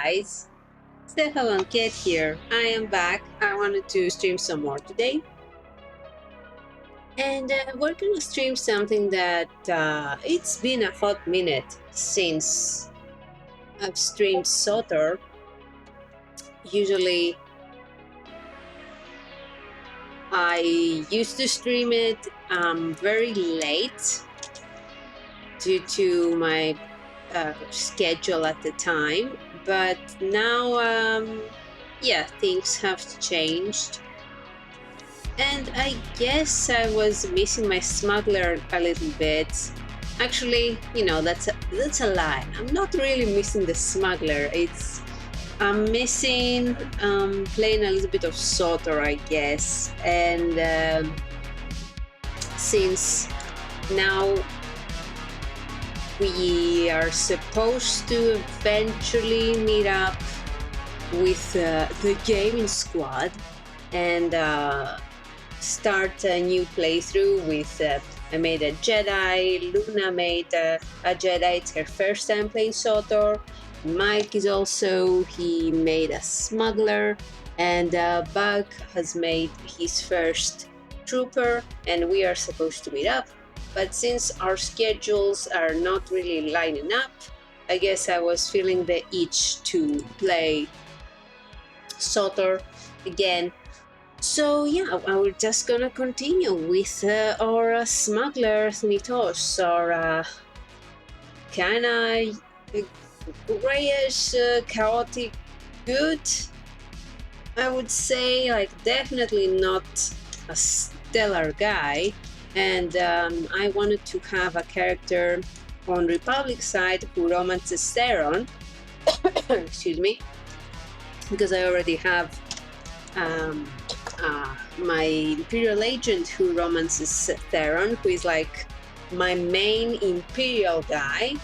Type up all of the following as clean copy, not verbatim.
guys, SWTOR here. I am back. I wanted to stream some more today. And we're gonna stream something that it's been a hot minute since I've streamed SWTOR. Usually I used to stream it very late due to my schedule at the time, but now yeah, things have changed, and I guess I was missing my Smuggler a little bit. Actually, you know, that's a lie. I'm not really missing the Smuggler. I'm missing playing a little bit of SWTOR, I guess, and since now we are supposed to eventually meet up with the gaming squad and start a new playthrough with I made a Jedi, Luna made a Jedi, it's her first time playing SWTOR, Mike is also, he made a Smuggler, and Bug has made his first Trooper, and we are supposed to meet up. But since our schedules are not really lining up, I guess I was feeling the itch to play SWTOR again. So yeah, we're just gonna continue with our Smuggler mythos, or kinda grayish, chaotic good, I would say, like definitely not a stellar guy. And I wanted to have a character on Republic side who romances Theron, excuse me, because I already have my Imperial agent who romances Theron, who is like my main Imperial guy.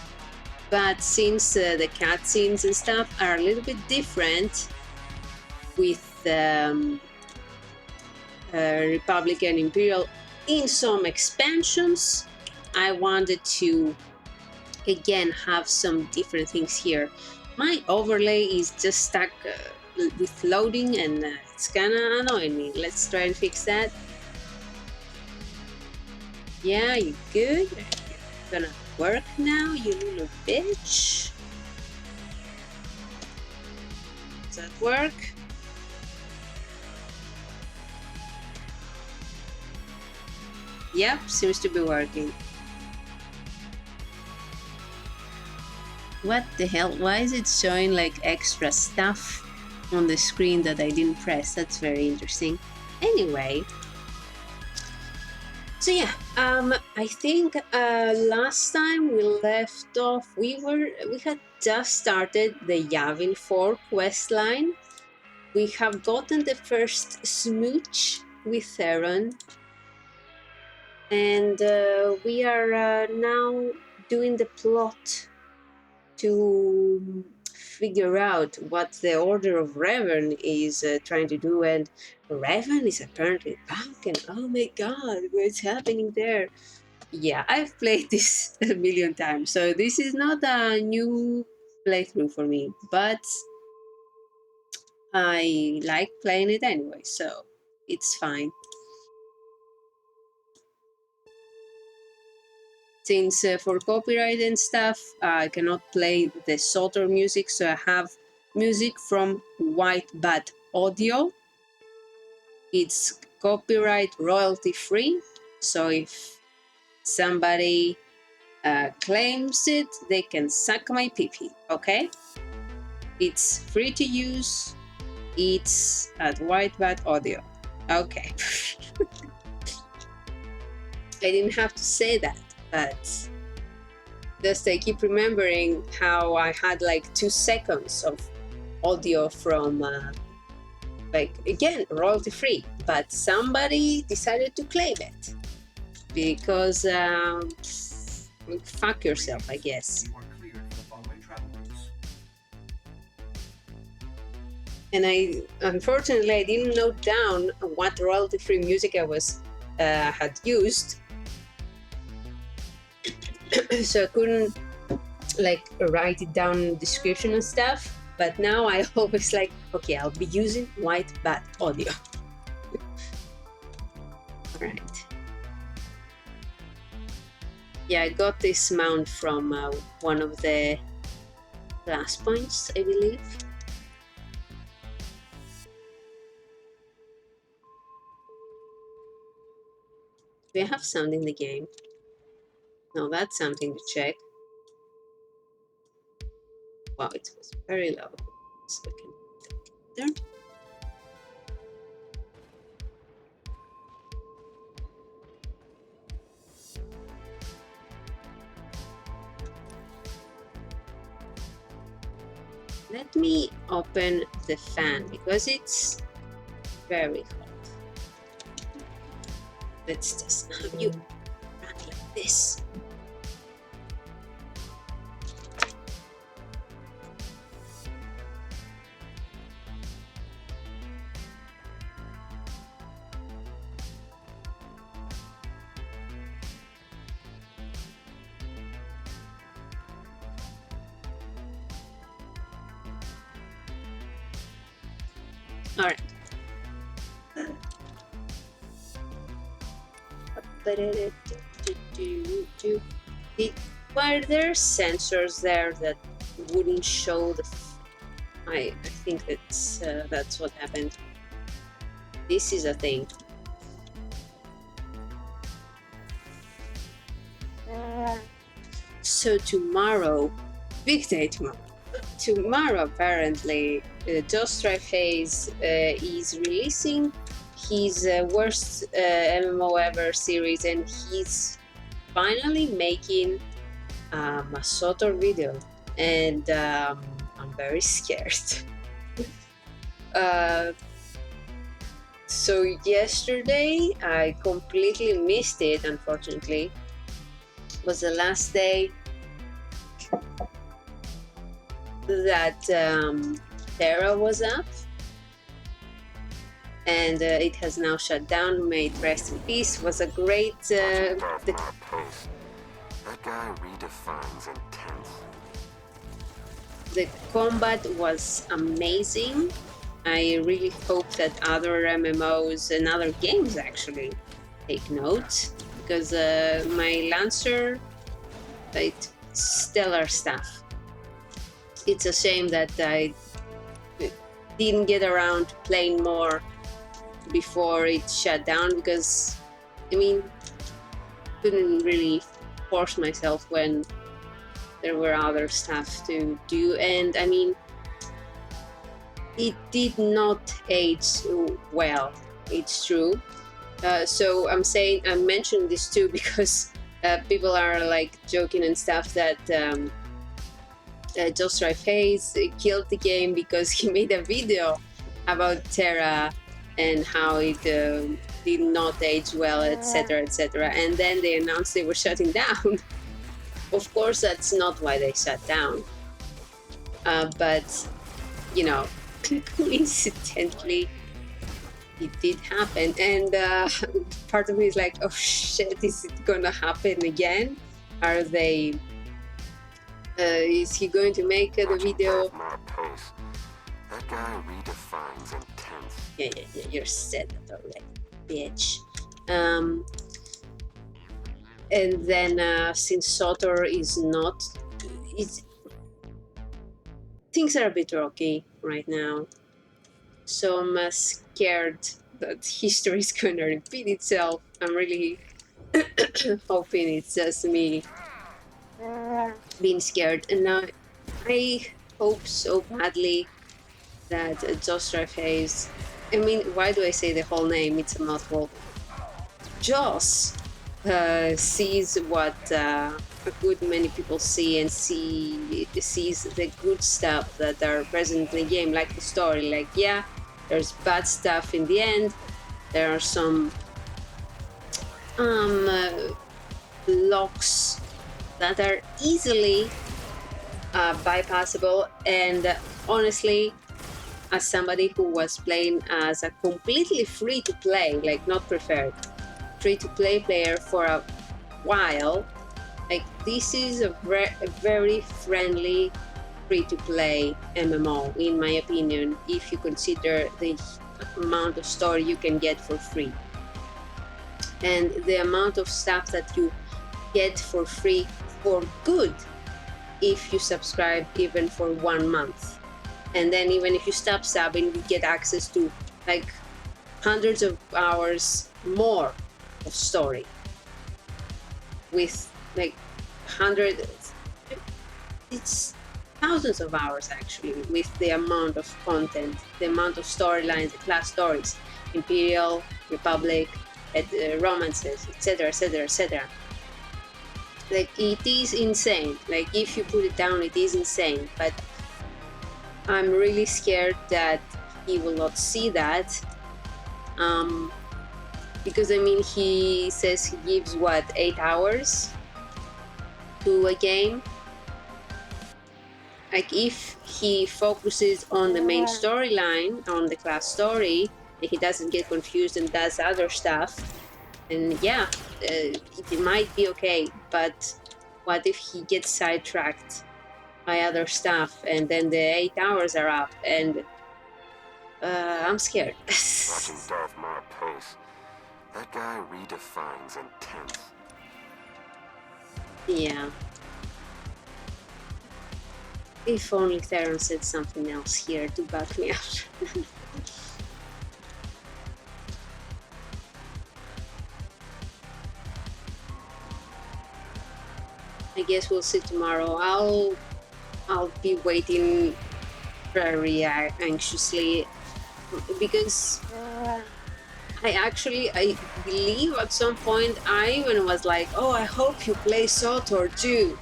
But since the cutscenes and stuff are a little bit different with Republic and Imperial in some expansions, I wanted to again have some different things here. My overlay is just stuck with loading, and it's kinda annoying me. Let's try and fix that. Yeah, you good? You're gonna work now, you little bitch. Does that work? Yep, seems to be working. What the hell? Why is it showing like extra stuff on the screen that I didn't press? That's very interesting. Anyway, so yeah, I think last time we left off, we had just started the Yavin 4 quest line. We have gotten the first smooch with Theron, and we are now doing the plot to figure out what the Order of Revan is trying to do, and Revan is apparently back, and oh my god, what's happening there? Yeah, I've played this a million times, so this is not a new playthrough for me, but I like playing it anyway, so it's fine. Since for copyright and stuff, I cannot play the SWTOR music, so I have music from White Bat Audio. It's copyright royalty free, so if somebody claims it, they can suck my pee-pee, okay? It's free to use, it's at White Bat Audio, okay. I didn't have to say that, but just I keep remembering how I had like 2 seconds of audio from like, again, royalty free, but somebody decided to claim it because fuck yourself, I guess. And unfortunately I didn't note down what royalty free music I was had used, so I couldn't like write it down in the description and stuff. But now I always like, okay, I'll be using white bat audio. Alright. Yeah, I got this mount from one of the last points, I believe. Do I have sound in the game? No, that's something to check. Wow, it was very low. So I can put it there. Let me open the fan because it's very hot. Let's just have you run like this. All right. Were there sensors there that wouldn't show the? I think that's what happened. This is a thing. So tomorrow, big day tomorrow. Tomorrow, apparently, SWTOR Phase is releasing his worst MMO ever series, and he's finally making a SWTOR video, and I'm very scared. So yesterday I completely missed it, unfortunately. It was the last day that Theron was up, and it has now shut down. May it rest in peace. Was a great That guy redefines intense. The combat was amazing. I really hope that other MMOs and other games actually take note, because my Lancer, it's stellar stuff. It's a shame that I didn't get around to playing more before it shut down, because I mean, couldn't really force myself when there were other stuff to do, and I mean, it did not age well, it's true. So I'm mentioning this too because people are like joking and stuff that SWTOR Phase killed the game because he made a video about Terra and how it did not age well, etc., etc. And then they announced they were shutting down. Of course, that's not why they shut down. But, you know, coincidentally, it did happen. And part of me is like, oh shit, is it gonna happen again? Are they... is he going to make the video? That guy redefines intense. Yeah, you're said that already, bitch. And then since SWTOR is not, things are a bit rocky right now. So I'm scared that history is going to repeat itself. I'm really hoping it's just me being scared. And now I hope so badly that SWTOR Phase, I mean, why do I say the whole name? It's a mouthful. Joss sees what a good many people see, and sees the good stuff that are present in the game, like the story. Like, yeah, there's bad stuff in the end. There are some locks that are easily bypassable, and honestly, as somebody who was playing as a completely free-to-play, like not preferred, free-to-play player for a while, like this is a very friendly free-to-play MMO, in my opinion, if you consider the amount of story you can get for free and the amount of stuff that you get for free for good if you subscribe even for 1 month. And then even if you stop subbing, you get access to like hundreds of hours more of story with like it's thousands of hours actually, with the amount of content, the amount of storylines, the class stories, Imperial, Republic, romances, etc., etc., etc. Like, it is insane. Like, if you put it down, it is insane. But I'm really scared that he will not see that. Because I mean, he says he gives what, 8 hours to a game. Like, if he focuses on the main storyline, on the class story, and he doesn't get confused and does other stuff, and yeah, it might be okay. But what if he gets sidetracked by other stuff, and then the 8 hours are up, and I'm scared. Watching Darth Maul pace, that guy redefines intense. Yeah. If only Theron said something else here to back me up. I guess we'll see tomorrow. I'll be waiting very anxiously, because I believe at some point I even was like, oh, I hope you play SWTOR too.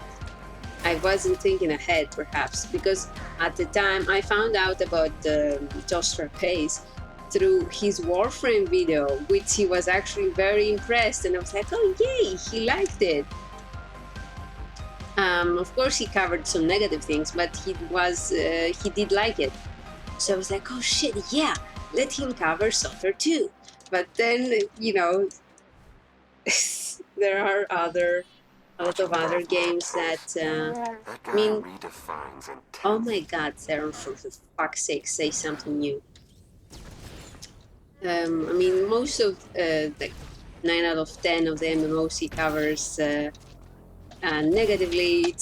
I wasn't thinking ahead, perhaps, because at the time I found out about the Toaster Pace through his Warframe video, which he was actually very impressed, and I was like, oh yay, he liked it. Of course, he covered some negative things, but he did like it. So I was like, oh shit, yeah, let him cover SWTOR too. But then, you know, there are a lot of other games that, I mean, oh my god, Theron, for fuck's sake, say something new. I mean, most of, like, 9 out of 10 of the MMOs he covers, negatively,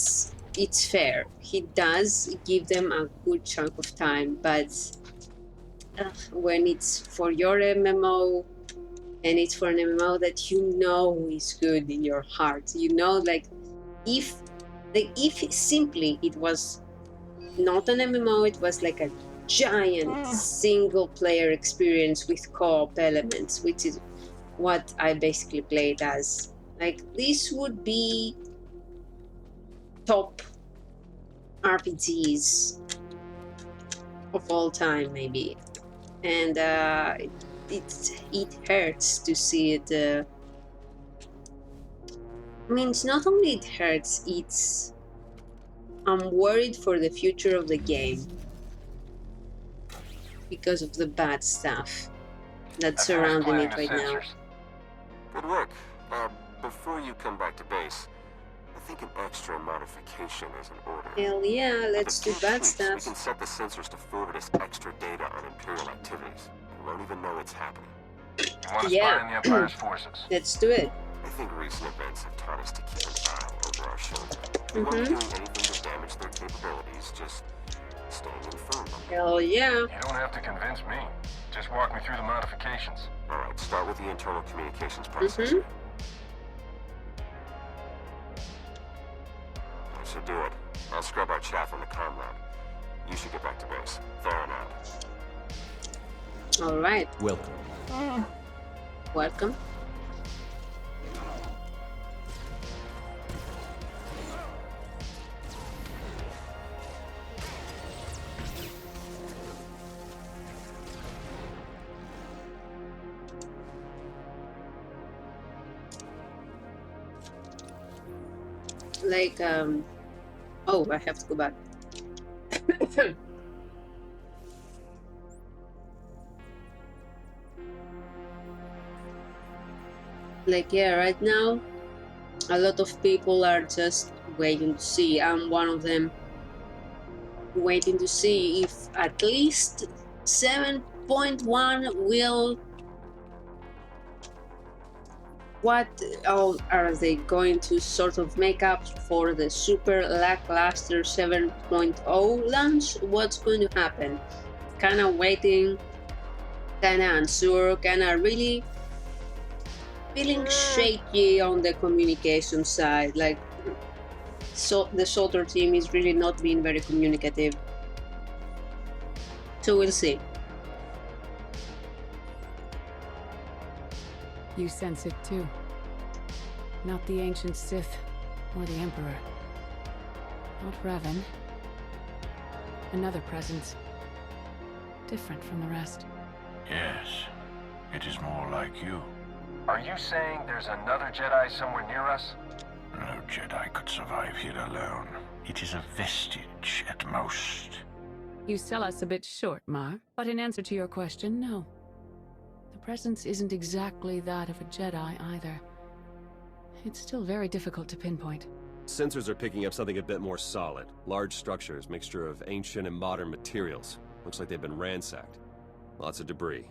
it's fair. He does give them a good chunk of time, but when it's for your MMO, and it's for an MMO that you know is good in your heart, you know, like if simply it was not an MMO, it was like a giant single player experience with co-op elements, which is what I basically played as. Like, this would be top RPGs of all time, maybe. And it hurts to see it. I mean, it's not only it hurts, I'm worried for the future of the game because of the bad stuff that's surrounding it right now. Good work. Before you come back to base, I think an extra modification is in order. Hell yeah, let's do bad stuff. We can set the sensors to forward us extra data on Imperial activities. We won't even know it's happening. You want to spy on the Empire's forces? Let's do it. I think recent events have taught us to keep an eye over our shoulder. We won't be doing anything to damage their capabilities, just staying informed. Hell yeah. You don't have to convince me. Just walk me through the modifications. Alright, start with the internal communications processor. That should do it. I'll scrub our chat from the comm lab. You should get back to base. Theron out. Alright. Welcome. Welcome. Like, oh, I have to go back. Like, yeah, right now, a lot of people are just waiting to see. I'm one of them. waiting to see if at least 7.1 will... What are they going to sort of make up for the super lackluster 7.0 launch? What's going to happen? Kind of waiting, kind of unsure, kind of really feeling shaky on the communication side. Like, so the SWTOR team is really not being very communicative. So we'll see. You sense it too. Not the ancient Sith or the Emperor. Not Revan. Another presence. Different from the rest. Yes. It is more like you. Are you saying there's another Jedi somewhere near us? No Jedi could survive here alone. It is a vestige at most. You sell us a bit short, Mar. But in answer to your question, no. The presence isn't exactly that of a Jedi either. It's still very difficult to pinpoint. Sensors are picking up something a bit more solid. Large structures, mixture of ancient and modern materials. Looks like they've been ransacked. Lots of debris.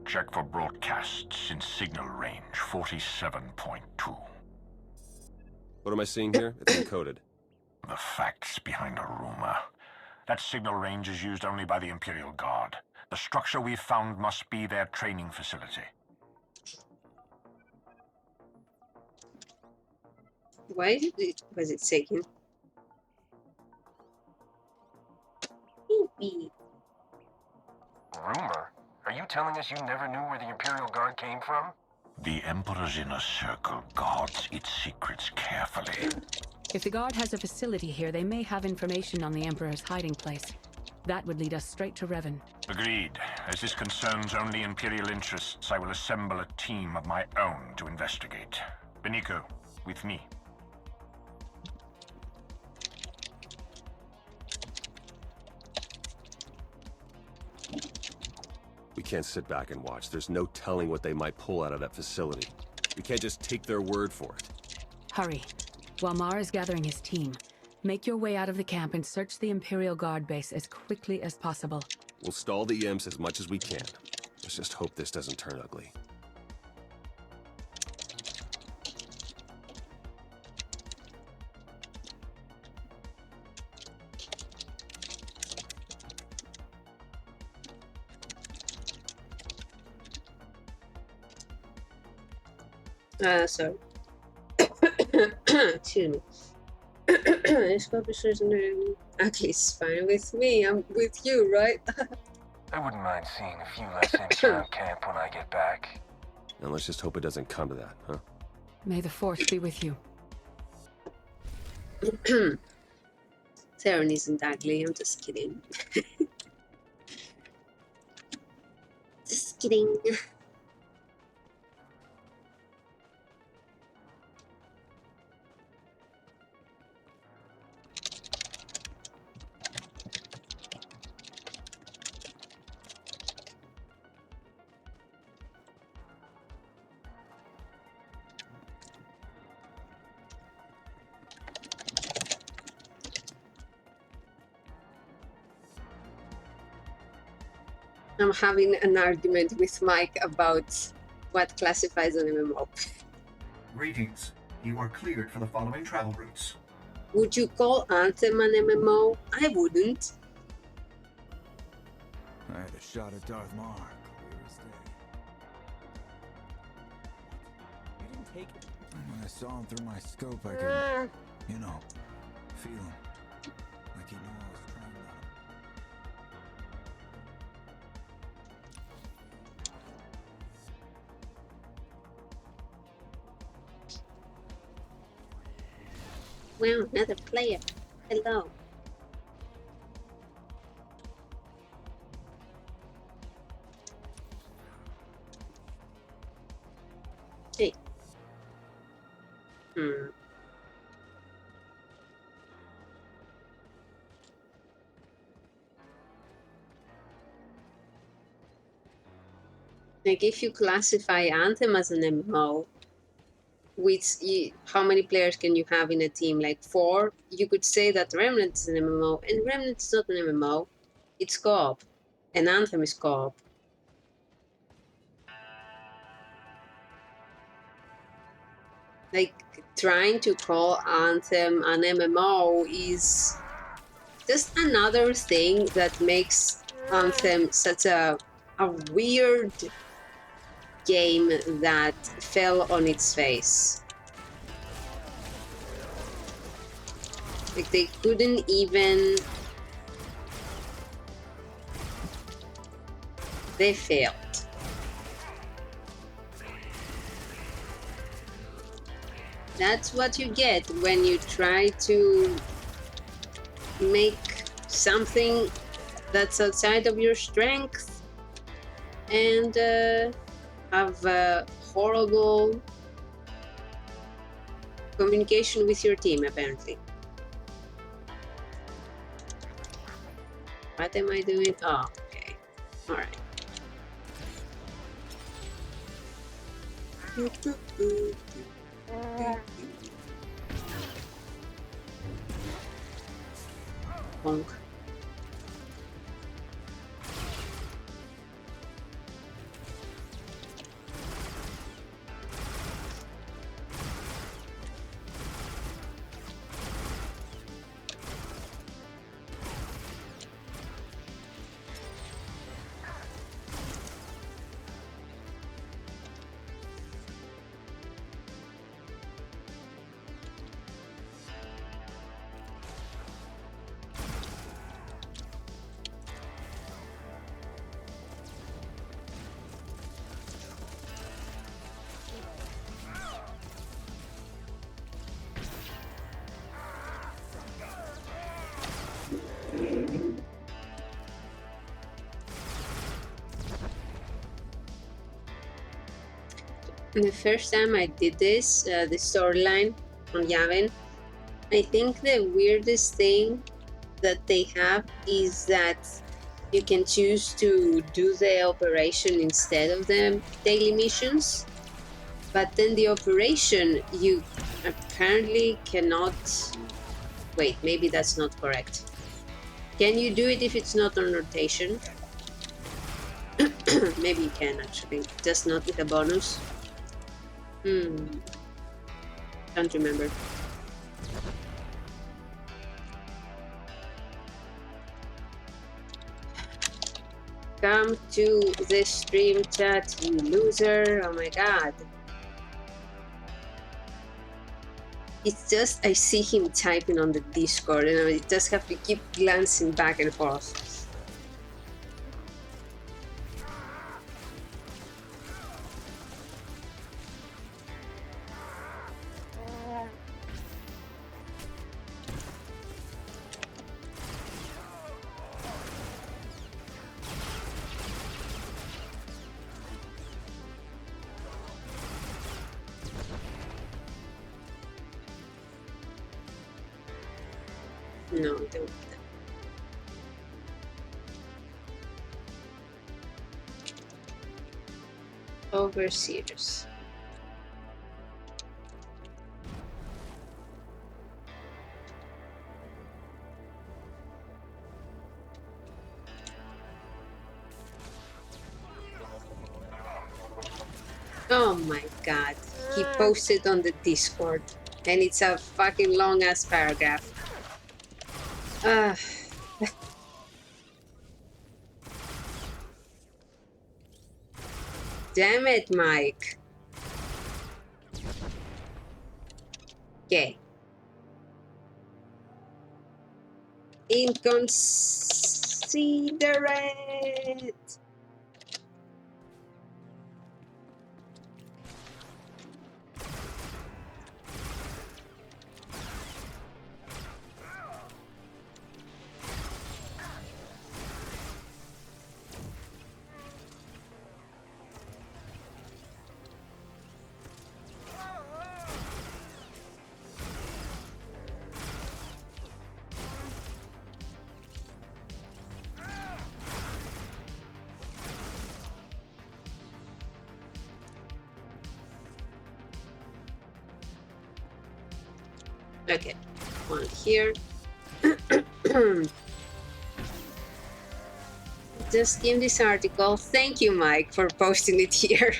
Check for broadcasts in signal range 47.2. What am I seeing here? It's encoded. The facts behind a rumor. That signal range is used only by the Imperial Guard. The structure we've found must be their training facility. Why was it taking? Rumor? Are you telling us you never knew where the Imperial Guard came from? The Emperor's inner circle guards its secrets carefully. If the Guard has a facility here, they may have information on the Emperor's hiding place. That would lead us straight to Revan. Agreed. As this concerns only Imperial interests, I will assemble a team of my own to investigate. Beniko, with me. We can't sit back and watch. There's no telling what they might pull out of that facility. We can't just take their word for it. Hurry. While Mar is gathering his team, make your way out of the camp and search the Imperial Guard base as quickly as possible. We'll stall the imps as much as we can. Let's just hope this doesn't turn ugly. Sorry. Excuse me. Ugly is fine with me. I'm with you, right? I wouldn't mind seeing a few less imps around camp when I get back. Now let's just hope it doesn't come to that, huh? May the Force be with you. Theron isn't ugly, I'm just kidding. Just kidding. I'm having an argument with Mike about what classifies an MMO. Greetings. You are cleared for the following travel routes. Would you call Anthem an MMO? I wouldn't. I had a shot at Darth Maul. Clear as day. You didn't take it. And when I saw him through my scope, I could, you know, feel him. Like he knew I was trying on him. Well, another player. Hello. Hey. Like, if you classify Anthem as an MMO, how many players can you have in a team? Like 4? You could say that Remnant is an MMO, and Remnant is not an MMO. It's co-op. And Anthem is co-op. Like, trying to call Anthem an MMO is just another thing that makes Anthem such a weird game that fell on its face. Like, they couldn't even... They failed. That's what you get when you try to make something that's outside of your strength and have a horrible communication with your team, apparently. What am I doing? Oh, okay. Alright. Bonk. The first time I did this, the storyline on Yavin, I think the weirdest thing that they have is that you can choose to do the operation instead of the daily missions, but then the operation you apparently cannot... Wait, maybe that's not correct. Can you do it if it's not on rotation? Maybe you can actually, just not with a bonus. Can't remember. Come to the stream chat, you loser. Oh my god. It's just, I see him typing on the Discord and I just have to keep glancing back and forth. No, don't. Overseers. Oh my god. He posted on the Discord and it's a fucking long ass paragraph. Damn it, Mike. Okay. Inconsiderate. Okay, one here. Just skim this article. Thank you, Mike, for posting it here.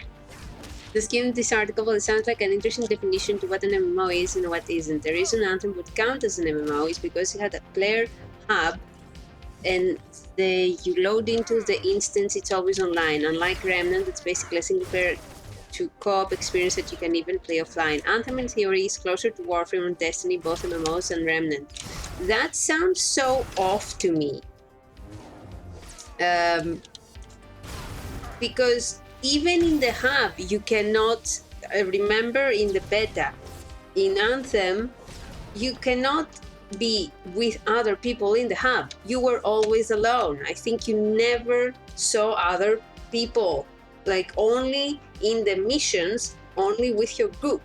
Just skim this article. Well, it sounds like an interesting definition to what an MMO is and what isn't. The reason Anthem would count as an MMO is because it had a player hub, and you load into the instance, it's always online. Unlike Remnant, it's basically a single player to co-op experience that you can even play offline. Anthem in theory is closer to Warframe and Destiny, both MMOs and Remnant. That sounds so off to me. Because even in the hub, you cannot, remember in the beta, in Anthem, you cannot be with other people in the hub. You were always alone. I think you never saw other people, like only in the missions, only with your group.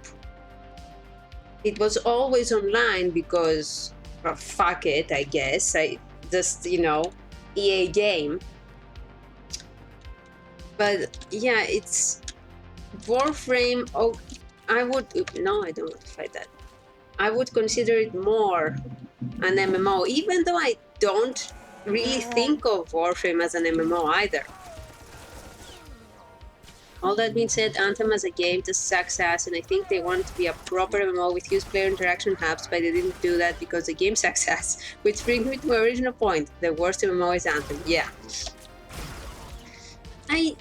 It was always online because, well, fuck it, I guess. I just, you know, EA game. But yeah, it's Warframe. Oh, I would, no, I don't want to fight that. I would consider it more an MMO, even though I don't really think of Warframe as an MMO either. All that being said, Anthem as a game just sucks ass, and I think they wanted to be a proper MMO with huge player interaction hubs, but they didn't do that because the game sucks ass. Which brings me to my original point: the worst MMO is Anthem. Yeah. I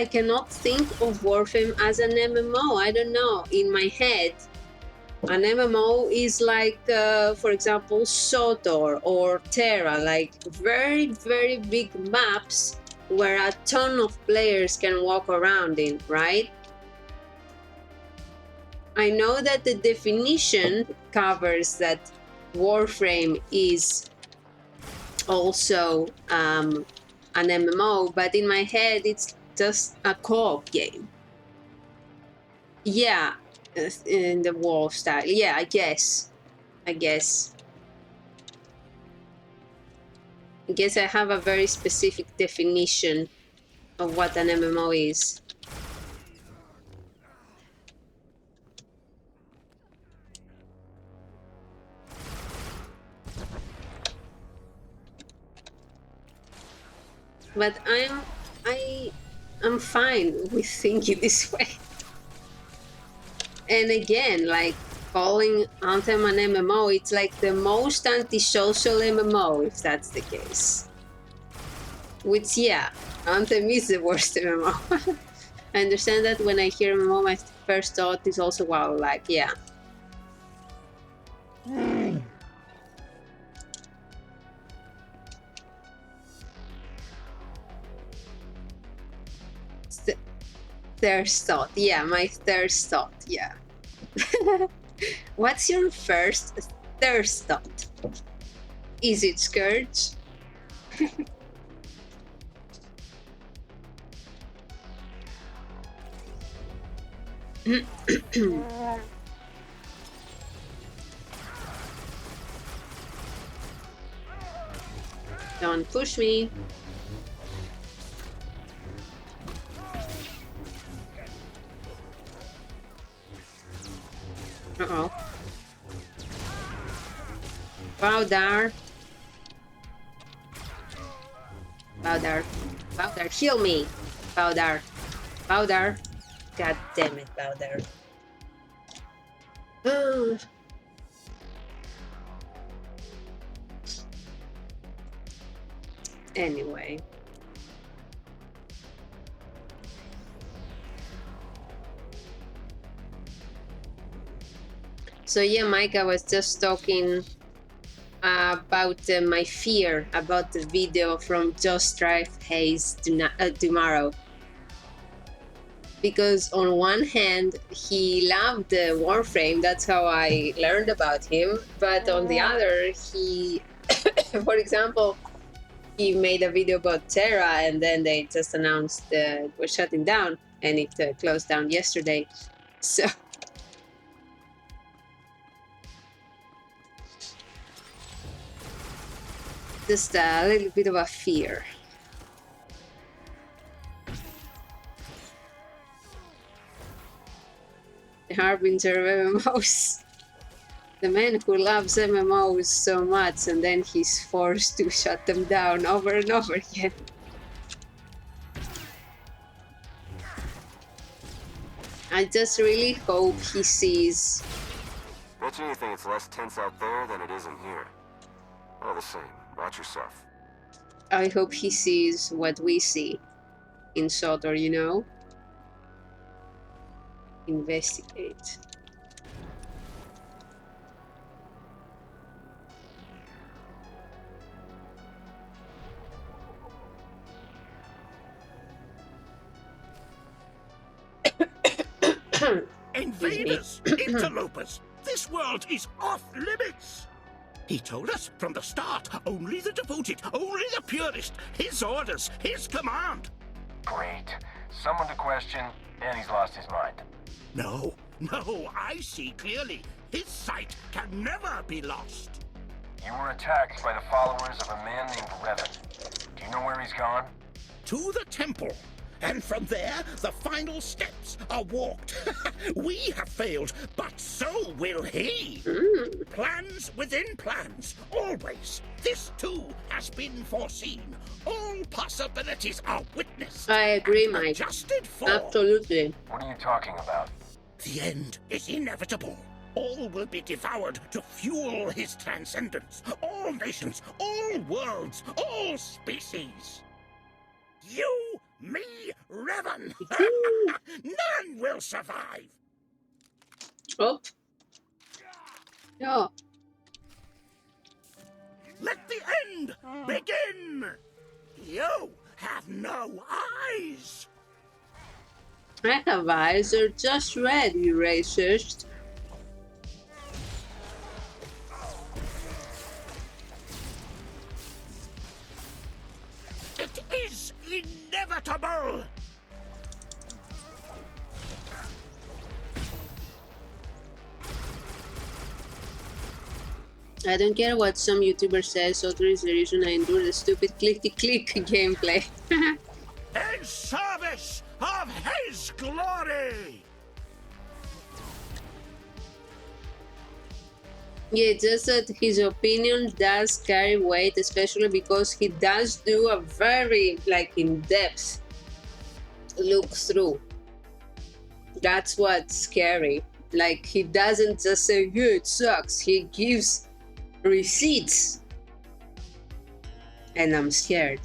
cannot think of Warframe as an MMO. I don't know. In my head, an MMO is like, for example, SWTOR or Terra, like very, very big maps where a ton of players can walk around in, right? I know that the definition covers that Warframe is also an MMO, but in my head it's just a co-op game. Yeah, in the WoW style. Yeah, I guess I have a very specific definition of what an MMO is. But I'm fine with thinking this way. And again, like, calling Anthem an MMO, it's like the most antisocial MMO, if that's the case. Which, yeah, Anthem is the worst MMO. I understand that when I hear MMO, my first thought is also WoW, like, yeah. Thirst thought, yeah, my thirst thought, yeah. What's your first thirst thought? Is it Scourge? Don't push me. Uh-oh. Powder. Powder. Powder, heal me. Powder. Powder. God damn it, Powder. Anyway. So yeah, Mike, I was just talking about my fear about the video from Just Drive Hayes tomorrow. Because on one hand, he loved Warframe, that's how I learned about him. But on the other, he, for example, he made a video about Terra, and then they just announced we're shutting down, and it closed down yesterday. So just a little bit of a fear. The harbinger of MMOs. The man who loves MMOs so much and then he's forced to shut them down over and over again. I just really hope he sees. Bet you anything it's less tense out there than it is in here. All the same, watch yourself. I hope he sees what we see in SWTOR, you know? Investigate. Invaders! Interlopers! This world is off limits! He told us from the start, only the devoted, only the purest, his orders, his command! Great. Someone to question, and he's lost his mind. No, I see clearly. His sight can never be lost. You were attacked by the followers of a man named Revan. Do you know where he's gone? To the temple. And from there, the final steps are walked. We have failed, but so will he. Plans within plans, always. This too has been foreseen. All possibilities are witnessed. I agree, Mike. Adjusted for. Absolutely. What are you talking about? The end is inevitable. All will be devoured to fuel his transcendence. All nations, all worlds, all species. You, me, Revan. None will survive. Oh. No. Let the end begin. You have no eyes. I have eyes, they're just red, you racist. It is inevitable. I don't care what some YouTuber says, SWTOR is the reason I endure the stupid click-to-click gameplay. In service of his glory. Yeah, just that his opinion does carry weight, especially because he does do a very, in-depth look through. That's what's scary. He doesn't just say, yeah, it sucks. He gives receipts. And I'm scared.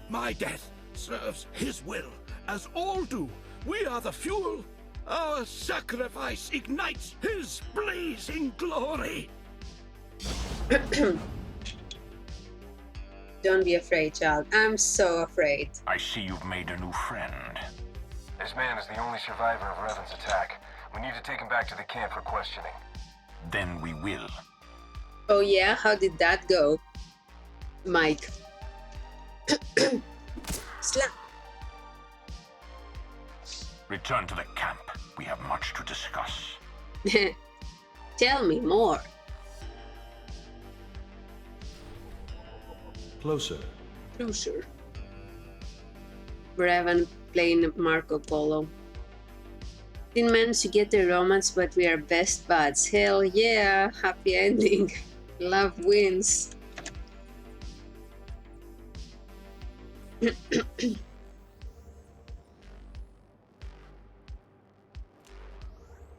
My death serves his will, as all do. We are the fuel. Our sacrifice ignites his blazing glory. Don't be afraid, child. I'm so afraid. I see you've made a new friend. This man is the only survivor of Revan's attack. We need to take him back to the camp for questioning. Then we will. Oh yeah? How did that go? Mike. Slap. Return to the camp. We have much to discuss. Tell me more. Closer. Closer. Revan playing Marco Polo. Didn't manage to get the romance, but we are best buds. Hell yeah! Happy ending. Love wins.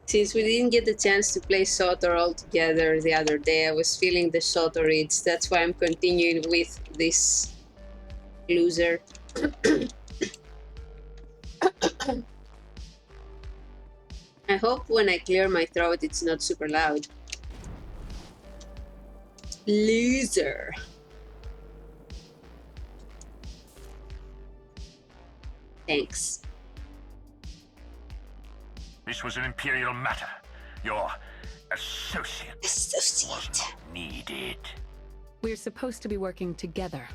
Since we didn't get the chance to play SWTOR all together the other day, I was feeling the SWTOR itch. That's why I'm continuing with this loser. I hope when I clear my throat it's not super loud. Loser. Thanks. This was an Imperial matter. Your associate wasn't needed. We're supposed to be working together.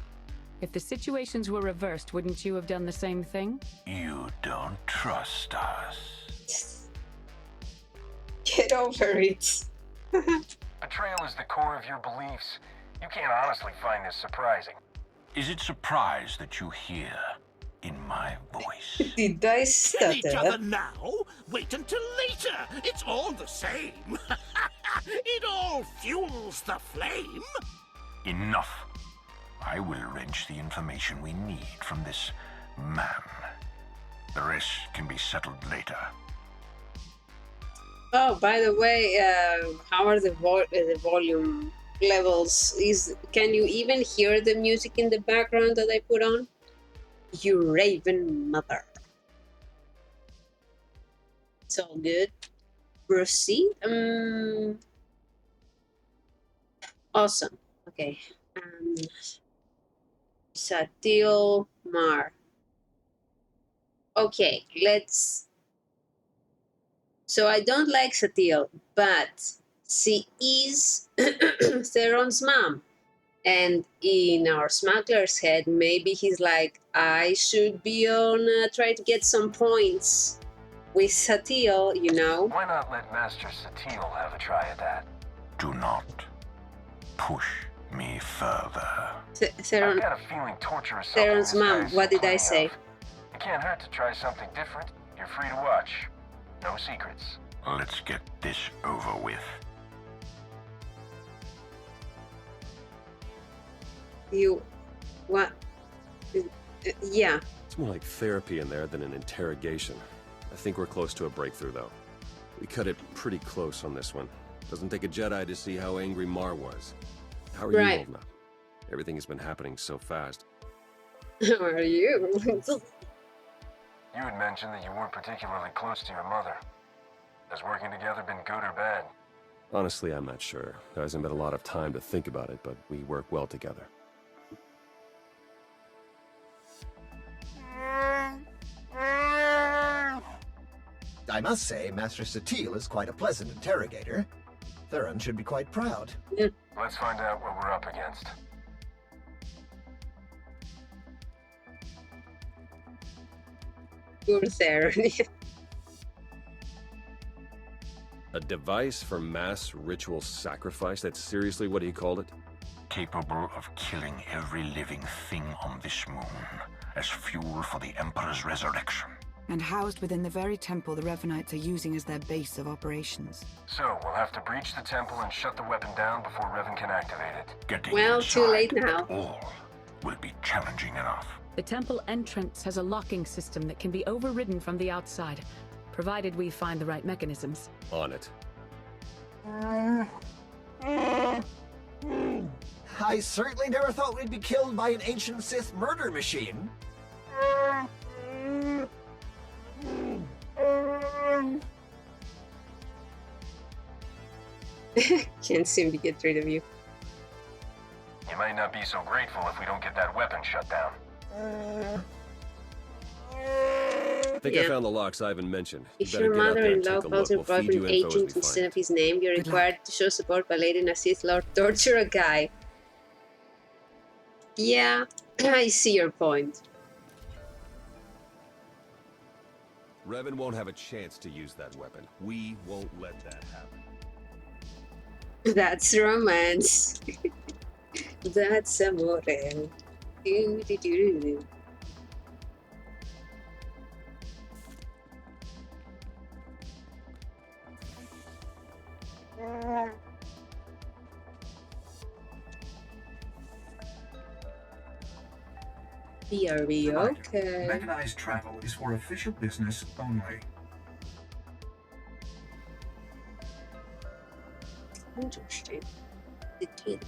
If the situations were reversed, wouldn't you have done the same thing? You don't trust us. Get over it. Betrayal is the core of your beliefs. You can't honestly find this surprising. Is it surprise that you hear? in my voice. Did I Kill each stutter? other now? Wait until later. It's all the same. It all fuels the flame. Enough. I will wrench the information we need from this man. The rest can be settled later. Oh, by the way, how are the volume levels? Can you even hear the music in the background that I put on? You Raven mother. It's all good. Proceed. Awesome. Okay. Satil Mar. Okay, let's. So I don't like Satil, but she is Theron's mom. And in our smuggler's head, maybe he's like, I should be on, try to get some points with Satil, you know? Why not let Master Satil have a try at that? Do not push me further. Theron, I've got a feeling torture is something Theron's this mom, guy's what did I plenty say? of. It can't hurt to try something different. You're free to watch. No secrets. Let's get this over with. You, what? Yeah. It's more like therapy in there than an interrogation. I think we're close to a breakthrough, though. We cut it pretty close on this one. Doesn't take a Jedi to see how angry Mar was. How are you holding up? Everything has been happening so fast. How are you? You had mentioned that you weren't particularly close to your mother. Has working together been good or bad? Honestly, I'm not sure. There hasn't been a lot of time to think about it, but we work well together. I must say, Master Satil is quite a pleasant interrogator. Theron should be quite proud. Let's find out what we're up against. Poor Theron. A device for mass ritual sacrifice? That's seriously what he called it? Capable of killing every living thing on this moon as fuel for the Emperor's resurrection. And housed within the very temple the Revanites are using as their base of operations. So, we'll have to breach the temple and shut the weapon down before Revan can activate it. Getting Well, too late now. All will be challenging enough. The temple entrance has a locking system that can be overridden from the outside, provided we find the right mechanisms. On it. I certainly never thought we'd be killed by an ancient Sith murder machine. Can't seem to get rid of you. You might not be so grateful if we don't get that weapon shut down. I think I found the locks Ivan mentioned. If better your get out there and mother-in-law take a calls look. your We'll feed you boyfriend info as we agent find instead it. of his name, you're Good required to show support by letting a Sith Lord torture a guy. Yeah, I see your point. Revan won't have a chance to use that weapon. We won't let that happen. That's romance. That's amore. Do-do-do-do-do. Are we Reminder, okay? Mechanized travel is for official business only. Interesting. It did.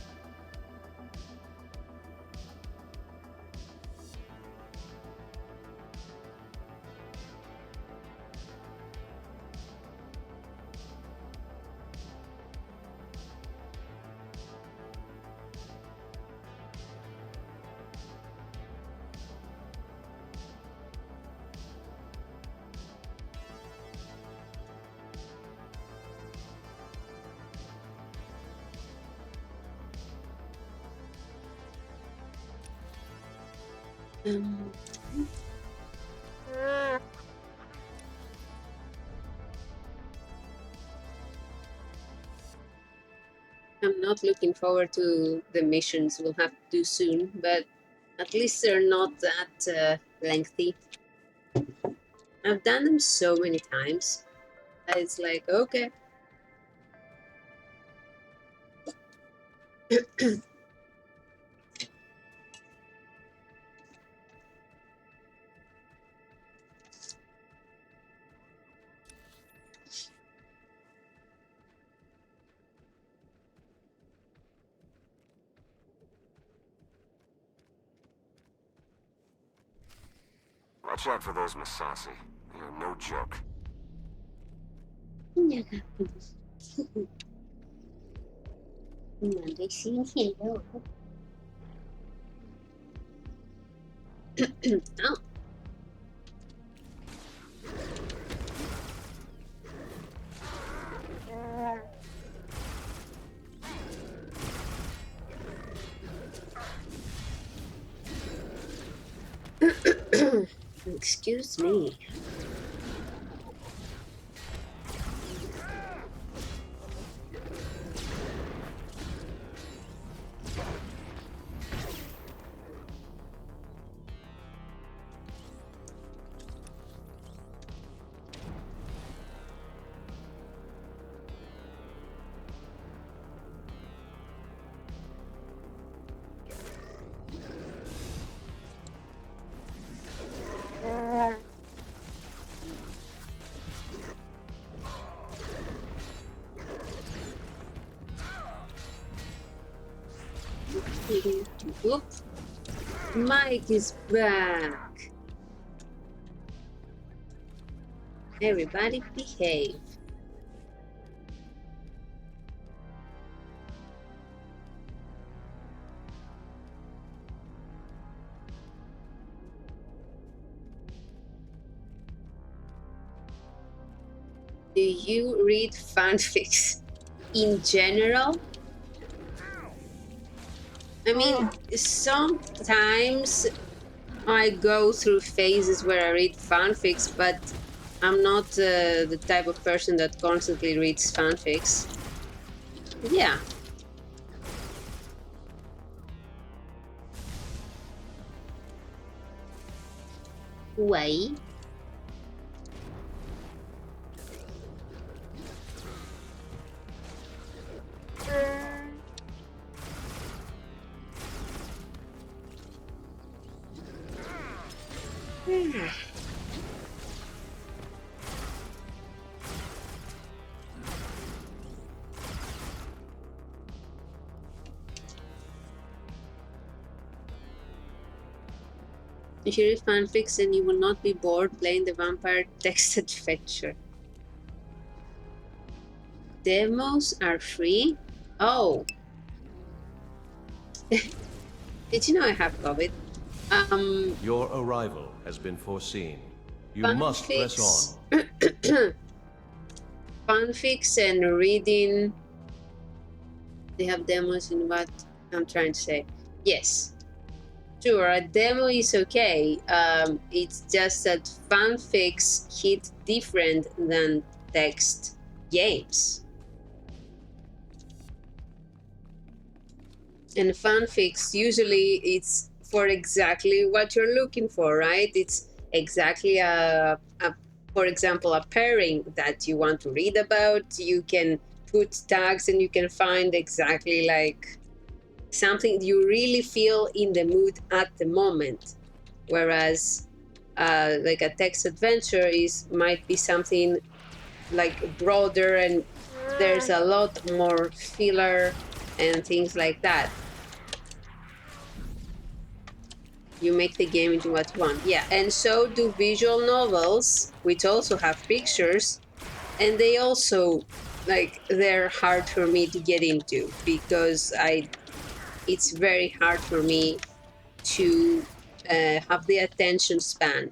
I'm not looking forward to the missions we'll have to do soon, but At least they're not that lengthy. I've done them so many times. It's like, okay. Watch out for those Masasi. They're no joke. Oh. Excuse me. Oop. Mike is back. Everybody behave. Do you read fanfics in general? I mean, sometimes I go through phases where I read fanfics, but I'm not the type of person that constantly reads fanfics. Yeah. Why? If you read fanfics, then you will not be bored playing the vampire text adventure. Demos are free? Oh. Did you know I have COVID? Your arrival has been foreseen. You must press on. Fanfics and reading. They have demos in what I'm trying to say. Yes. Sure, a demo is okay. It's just that fanfics hit different than text games. And fanfics, usually it's for exactly what you're looking for, right? It's exactly for example, a pairing that you want to read about. You can put tags and you can find exactly like something you really feel in the mood at the moment, whereas like a text adventure might be something like broader and there's a lot more filler and things like that. You make the game into what you want. Yeah, and so do visual novels, which also have pictures, and they also like they're hard for me to get into because it's very hard for me to have the attention span.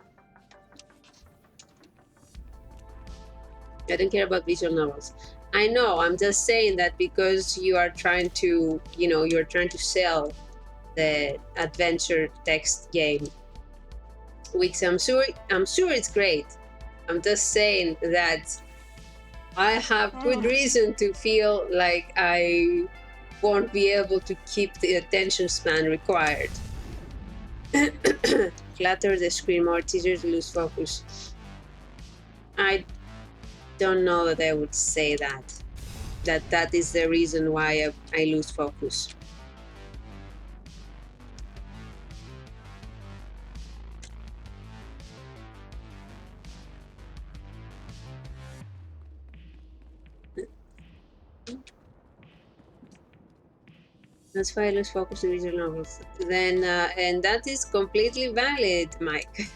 I don't care about visual novels. I know, I'm just saying that because you are trying to, you're trying to sell the adventure text game, which I'm sure it's great. I'm just saying that I have good reason to feel like I won't be able to keep the attention span required. Clutter the screen more, it's easier to lose focus. I don't know that I would say that. That is the reason why I lose focus. That's why I lose focus in visual novels. Then, and that is completely valid, Mike.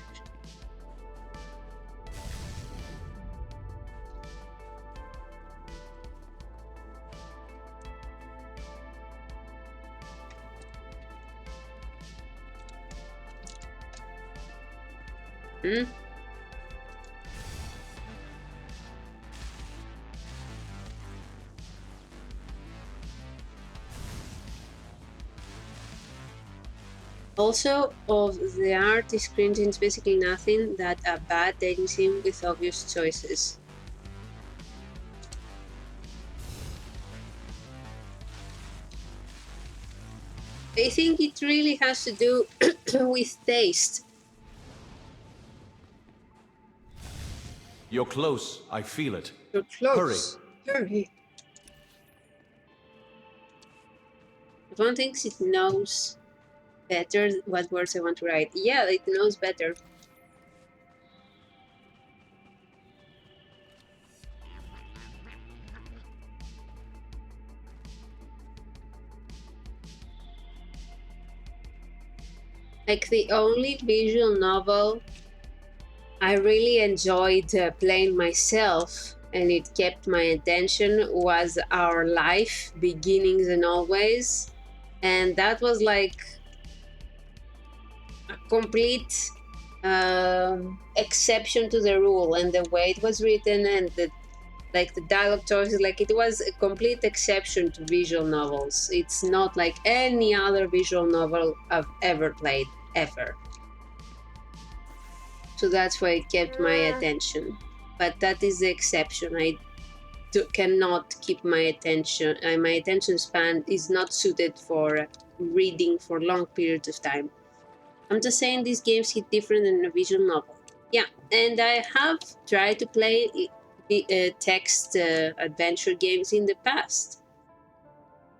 Also, of the art is cringing is basically nothing that a bad dating sim with obvious choices. I think it really has to do with taste. You're close. I feel it. You're close. Hurry. One thinks it knows better what words I want to write. Yeah, it knows better. Like the only visual novel I really enjoyed playing myself and it kept my attention was Our Life, Beginnings and Always. And that was like a complete exception to the rule, and the way it was written and the dialogue choices, like it was a complete exception to visual novels. It's not like any other visual novel I've ever played, ever. So that's why it kept my attention. But that is the exception. I cannot keep my attention. My attention span is not suited for reading for long periods of time. I'm just saying these games hit different than a visual novel. Yeah, and I have tried to play text adventure games in the past.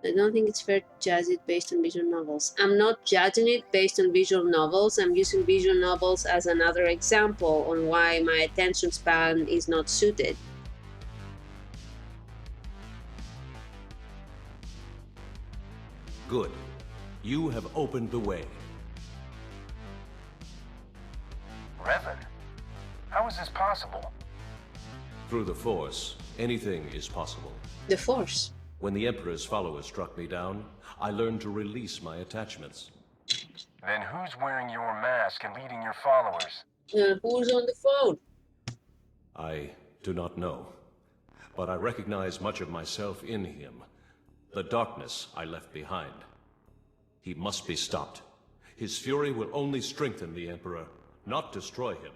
I don't think it's fair to judge it based on visual novels. I'm not judging it based on visual novels. I'm using visual novels as another example on why my attention span is not suited. Good. You have opened the way. Revan? How is this possible? Through the Force, anything is possible. The Force? When the Emperor's followers struck me down, I learned to release my attachments. Then who's wearing your mask and leading your followers? Who's on the phone? I do not know, but I recognize much of myself in him. The darkness I left behind. He must be stopped. His fury will only strengthen the Emperor, not destroy him.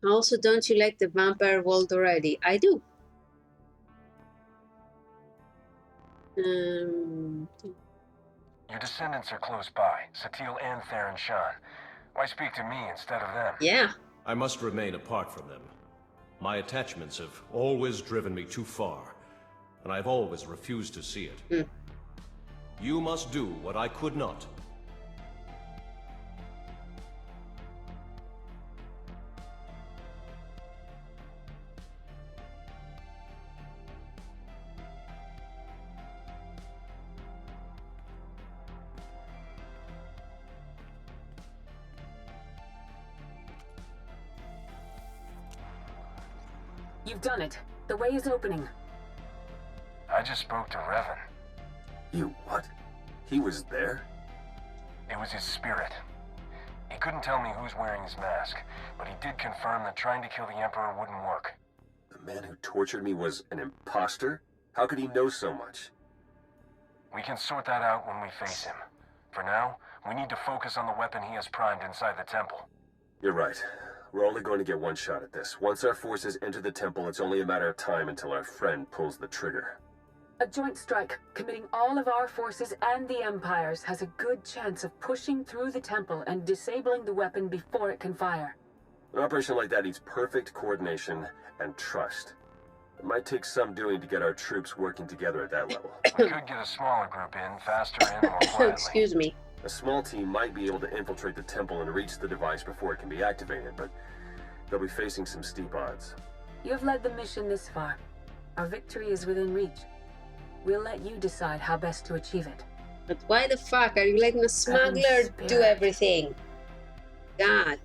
Also, don't you like the vampire world already? I do. Your descendants are close by, Satil and Theron Shan. Why speak to me instead of them? Yeah. I must remain apart from them. My attachments have always driven me too far, and I've always refused to see it. You must do what I could not. You've done it. The way is opening. I just spoke to Revan. You what? He was there? It was his spirit. He couldn't tell me who's wearing his mask, but he did confirm that trying to kill the Emperor wouldn't work. The man who tortured me was an imposter? How could he know so much? We can sort that out when we face him. For now, we need to focus on the weapon he has primed inside the temple. You're right. We're only going to get one shot at this. Once our forces enter the temple, it's only a matter of time until our friend pulls the trigger. A joint strike, committing all of our forces and the Empire's, has a good chance of pushing through the temple and disabling the weapon before it can fire. An operation like that needs perfect coordination and trust. It might take some doing to get our troops working together at that level. We could get a smaller group in faster and more quietly. Excuse me. A small team might be able to infiltrate the temple and reach the device before it can be activated, but they'll be facing some steep odds. You have led the mission this far. Our victory is within reach. We'll let you decide how best to achieve it. But why the fuck are you letting the smuggler do everything? God.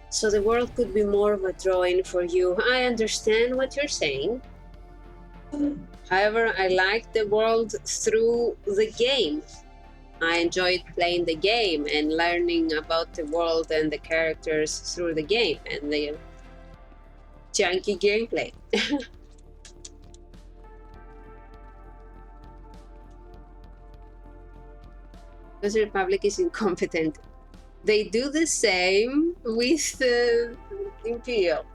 So the world could be more of a drawing for you. I understand what you're saying. However, I like the world through the game. I enjoyed playing the game and learning about the world and the characters through the game and the janky gameplay. Because the Republic is incompetent. They do the same with Imperial.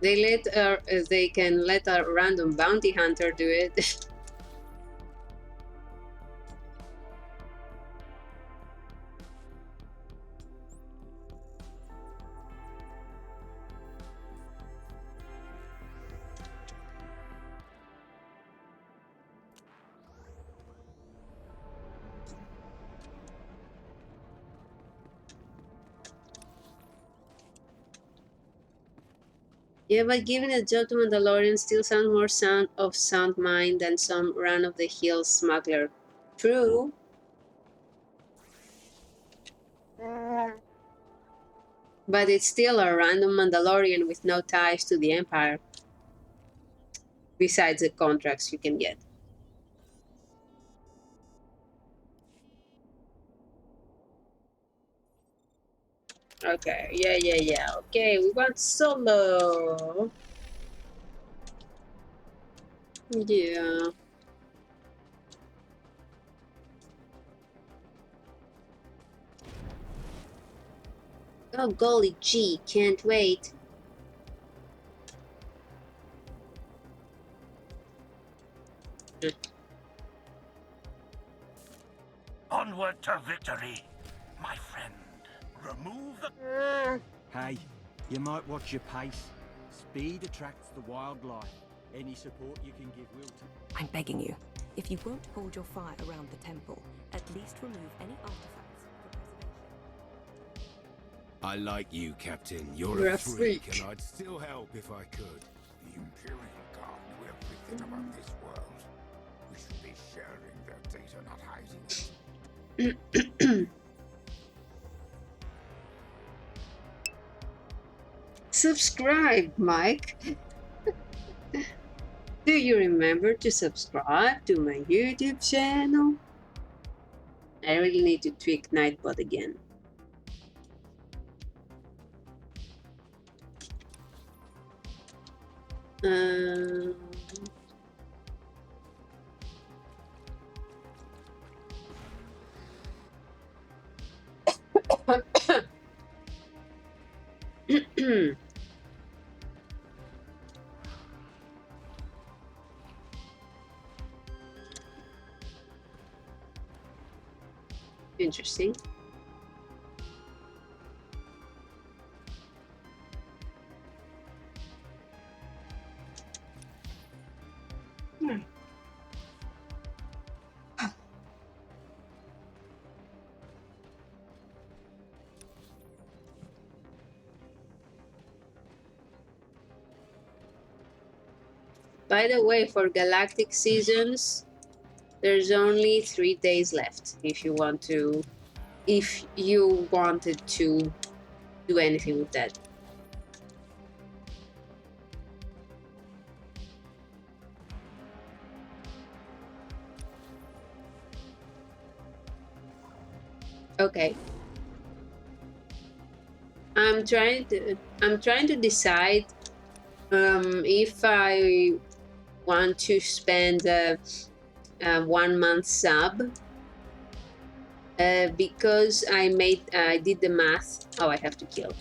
They can let a random bounty hunter do it. Yeah, but giving a job to Mandalorian still sounds more sound mind than some run-of-the-hill smuggler. True. But it's still a random Mandalorian with no ties to the Empire. Besides the contracts you can get. Okay, yeah. Okay, we want Solo. Yeah. Oh, golly gee, can't wait. Onward to victory, my friend. Remove the... Hey, you might watch your pace. Speed attracts the wildlife. Any support you can give will to... I'm begging you. If you won't hold your fire around the temple, at least remove any artifacts for preservation. I like you, Captain. You're a freak, and I'd still help if I could. The Imperial Guard know everything about this world. We should be sharing their data, not hiding it. Subscribe, Mike. Do you remember to subscribe to my YouTube channel? I really need to tweak Nightbot again. Interesting. By the way, for Galactic Seasons, there's only 3 days left if you wanted to do anything with that. Okay. I'm trying to decide if I want to spend 1 month sub because I did the math. Oh, I have to kill.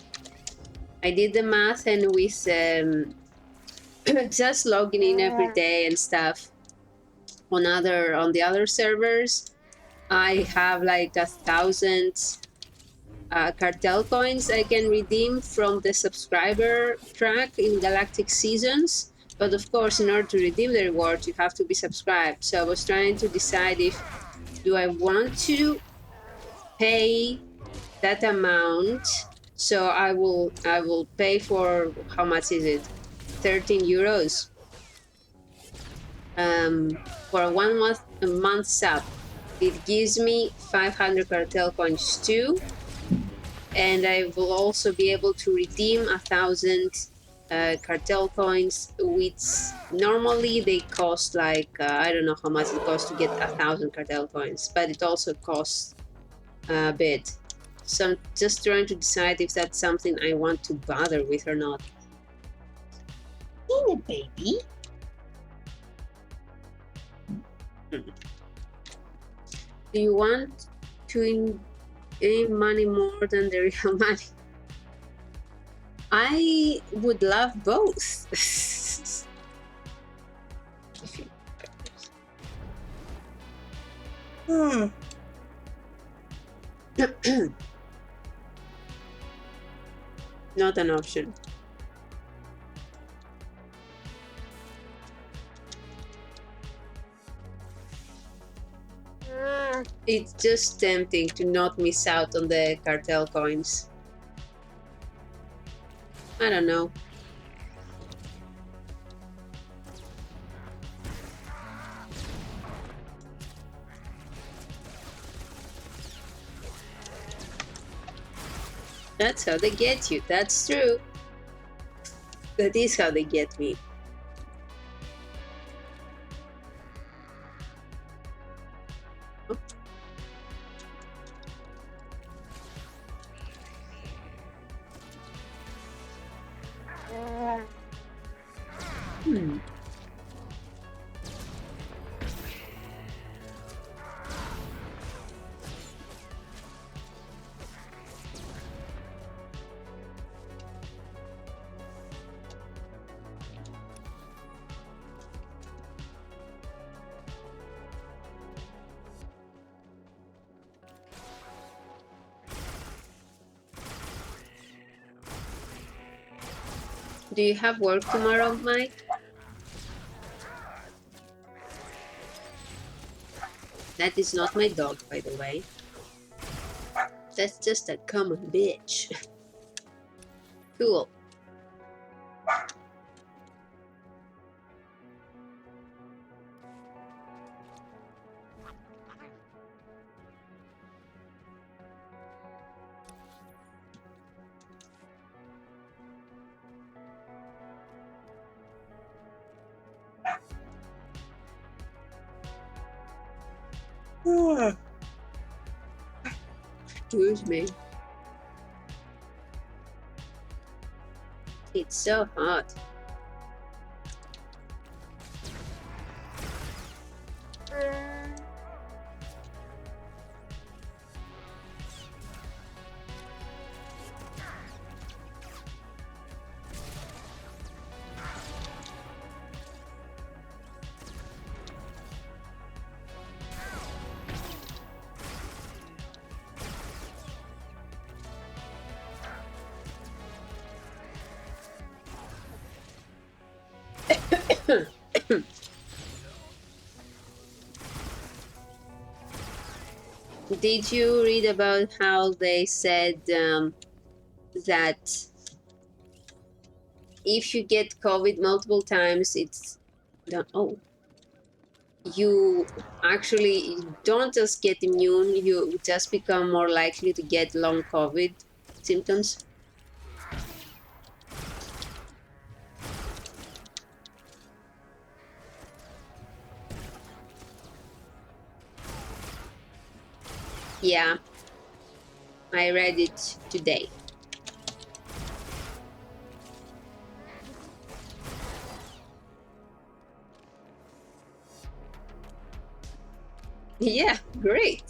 I did the math, and with just logging in every day and stuff on the other servers, I have like 1,000 cartel coins I can redeem from the subscriber track in Galactic Seasons. But of course, in order to redeem the reward, you have to be subscribed. So I was trying to decide if do I want to pay that amount. So I will pay for, how much is it? 13 euros for a month sub. It gives me 500 cartel coins too, and I will also be able to redeem 1,000 cartel coins, which normally they cost like I don't know how much it costs to get 1,000 cartel coins, but it also costs a bit. So I'm just trying to decide if that's something I want to bother with or not. In a baby. Do you want to earn money more than the real money? I would love both. Not an option. It's just tempting to not miss out on the cartel coins. I don't know. That's how they get you. That's true. That is how they get me. Do you have work tomorrow, Mike? That is not my dog, by the way. That's just a common bitch. Cool. Excuse me. It's so hot. Did you read about how they said that if you get COVID multiple times, it's you actually don't just get immune, you just become more likely to get long COVID symptoms? Yeah, I read it today. Yeah, great.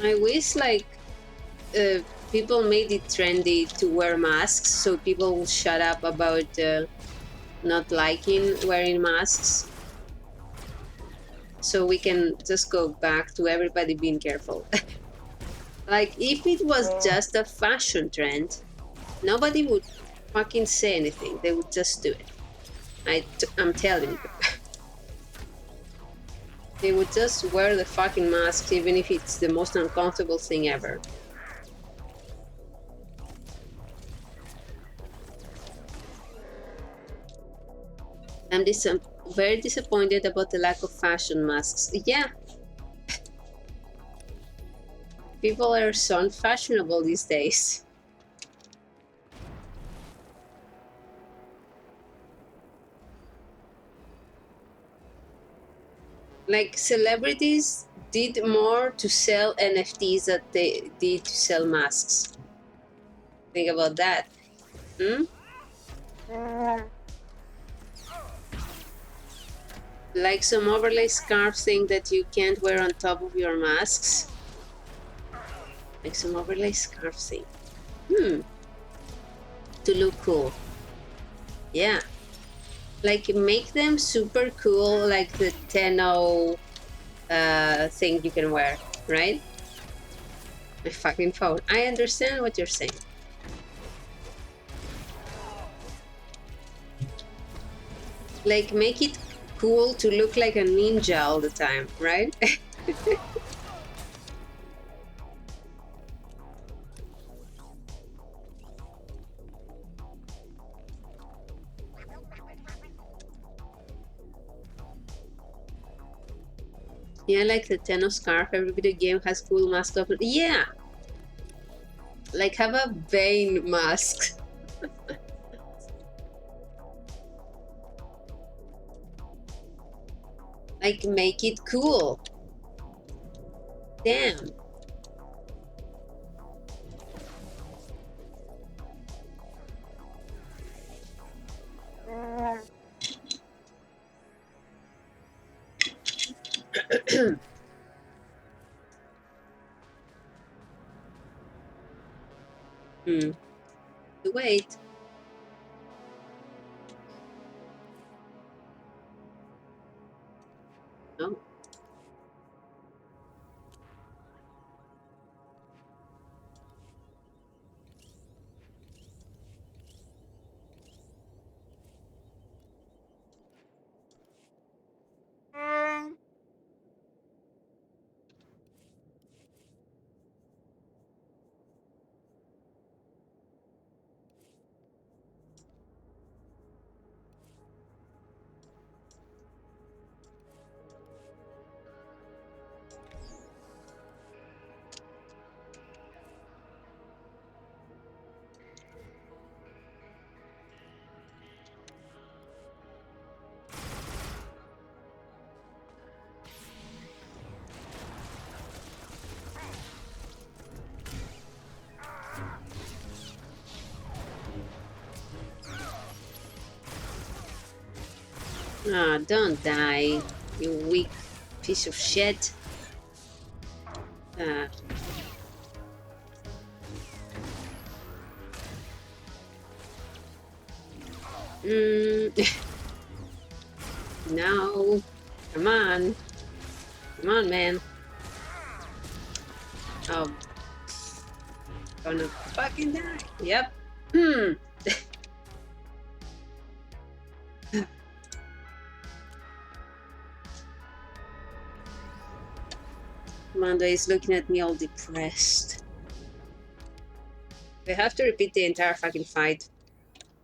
I wish like people made it trendy to wear masks, so people will shut up about not liking wearing masks. So we can just go back to everybody being careful. Like, if it was just a fashion trend, nobody would fucking say anything. They would just do it. I'm telling you. They would just wear the fucking masks, even if it's the most uncomfortable thing ever. I'm very disappointed about the lack of fashion masks. Yeah. People are so unfashionable these days. Like, celebrities did more to sell NFTs than they did to sell masks. Think about that. Hmm? Like some overlay scarf thing that you can't wear on top of your masks. Like some overlay scarf thing. To look cool. Yeah. Like, make them super cool, like the Tenno thing you can wear, right? My fucking phone. I understand what you're saying. Like, make it cool to look like a ninja all the time, right? Yeah, like the Tenno scarf. Every video game has cool mask of. Yeah! Like, have a Bane mask. Like, make it cool. Damn. Wait. No. Ah, don't die, you weak piece of shit. No. Come on. Come on, man. Oh. Gonna fucking die. Yep. Amanda is looking at me all depressed. We have to repeat the entire fucking fight.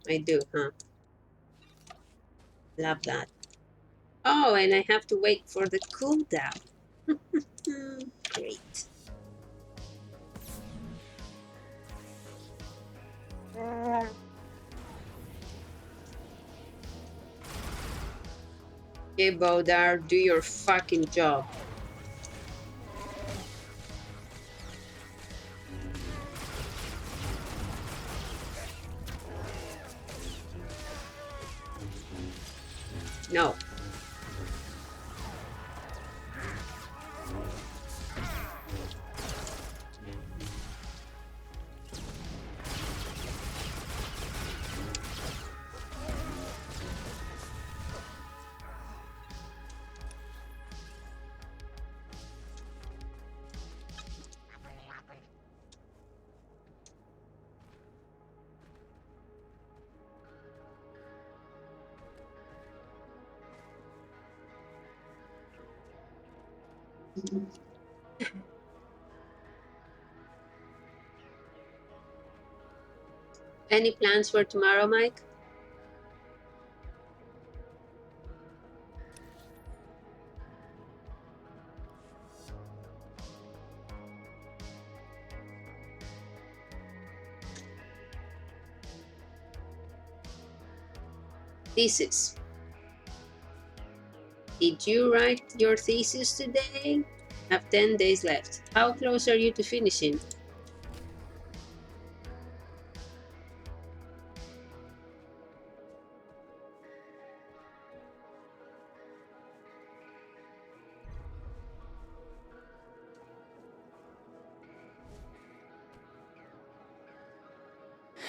I do, huh? Love that. Oh, and I have to wait for the cooldown. Great. Okay, Bodar, do your fucking job. No. Any plans for tomorrow, Mike? Thesis. Did you write your thesis today? Have 10 days left. How close are you to finishing?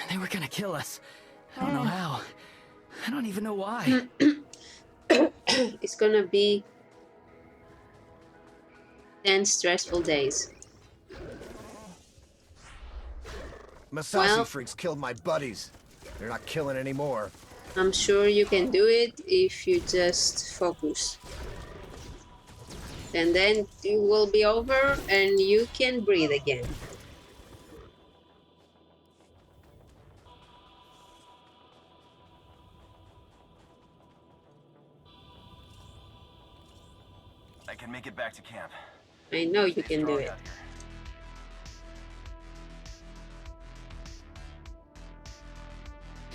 They were gonna kill us. I don't know how. I don't even know why. It's gonna be 10 stressful days. Masashi freaks killed my buddies. They're not killing anymore. I'm sure you can do it if you just focus. And then it will be over and you can breathe again. I can make it back to camp. I know you can do it.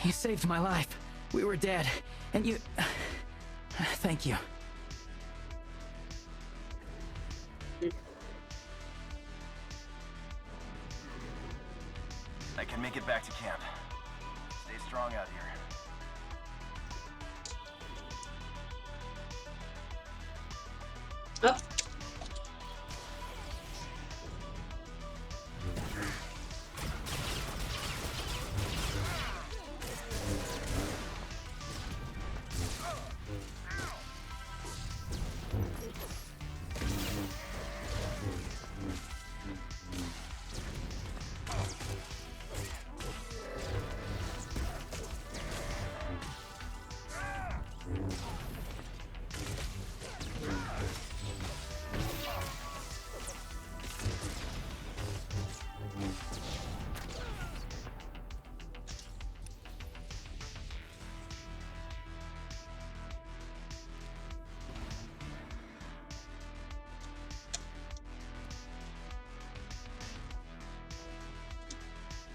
You saved my life. We were dead, and you... Thank you. I can make it back to camp. Stay strong out here. Oh.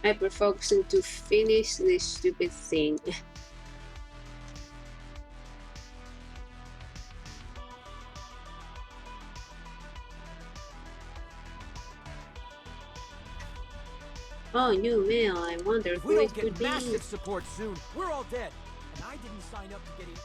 Hyper-focusing to finish this stupid thing. Oh, new mail. I wonder If who we it don't could get be. massive support soon, we're all dead. And I didn't sign up to get it.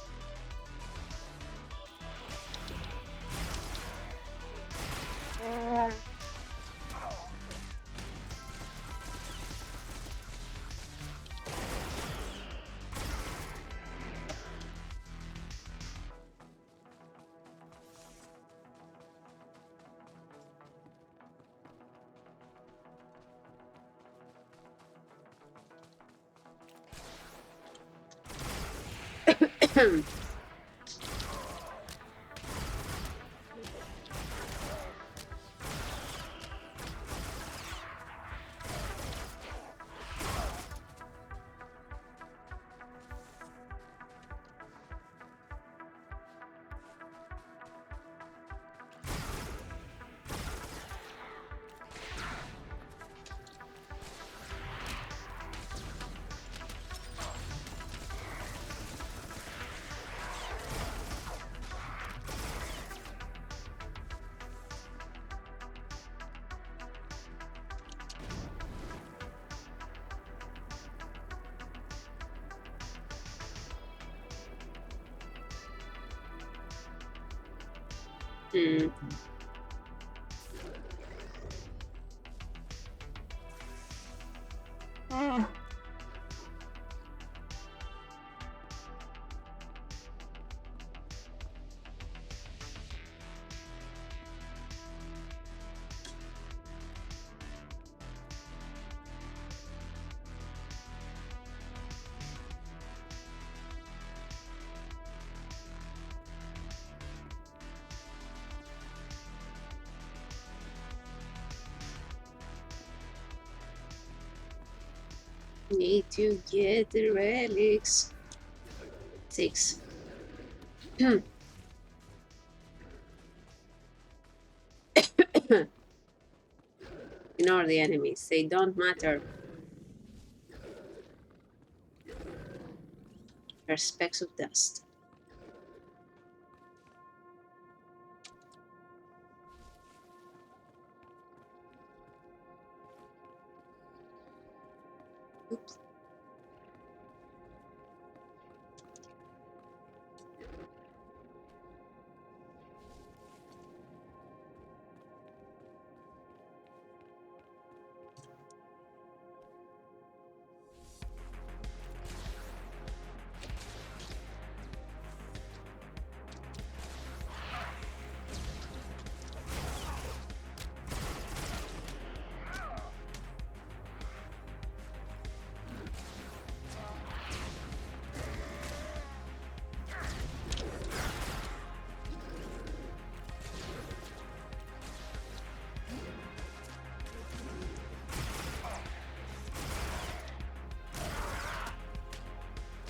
Hmm. Need to get the relics. 6. Ignore the enemies. They don't matter. They're specks of dust. Oops.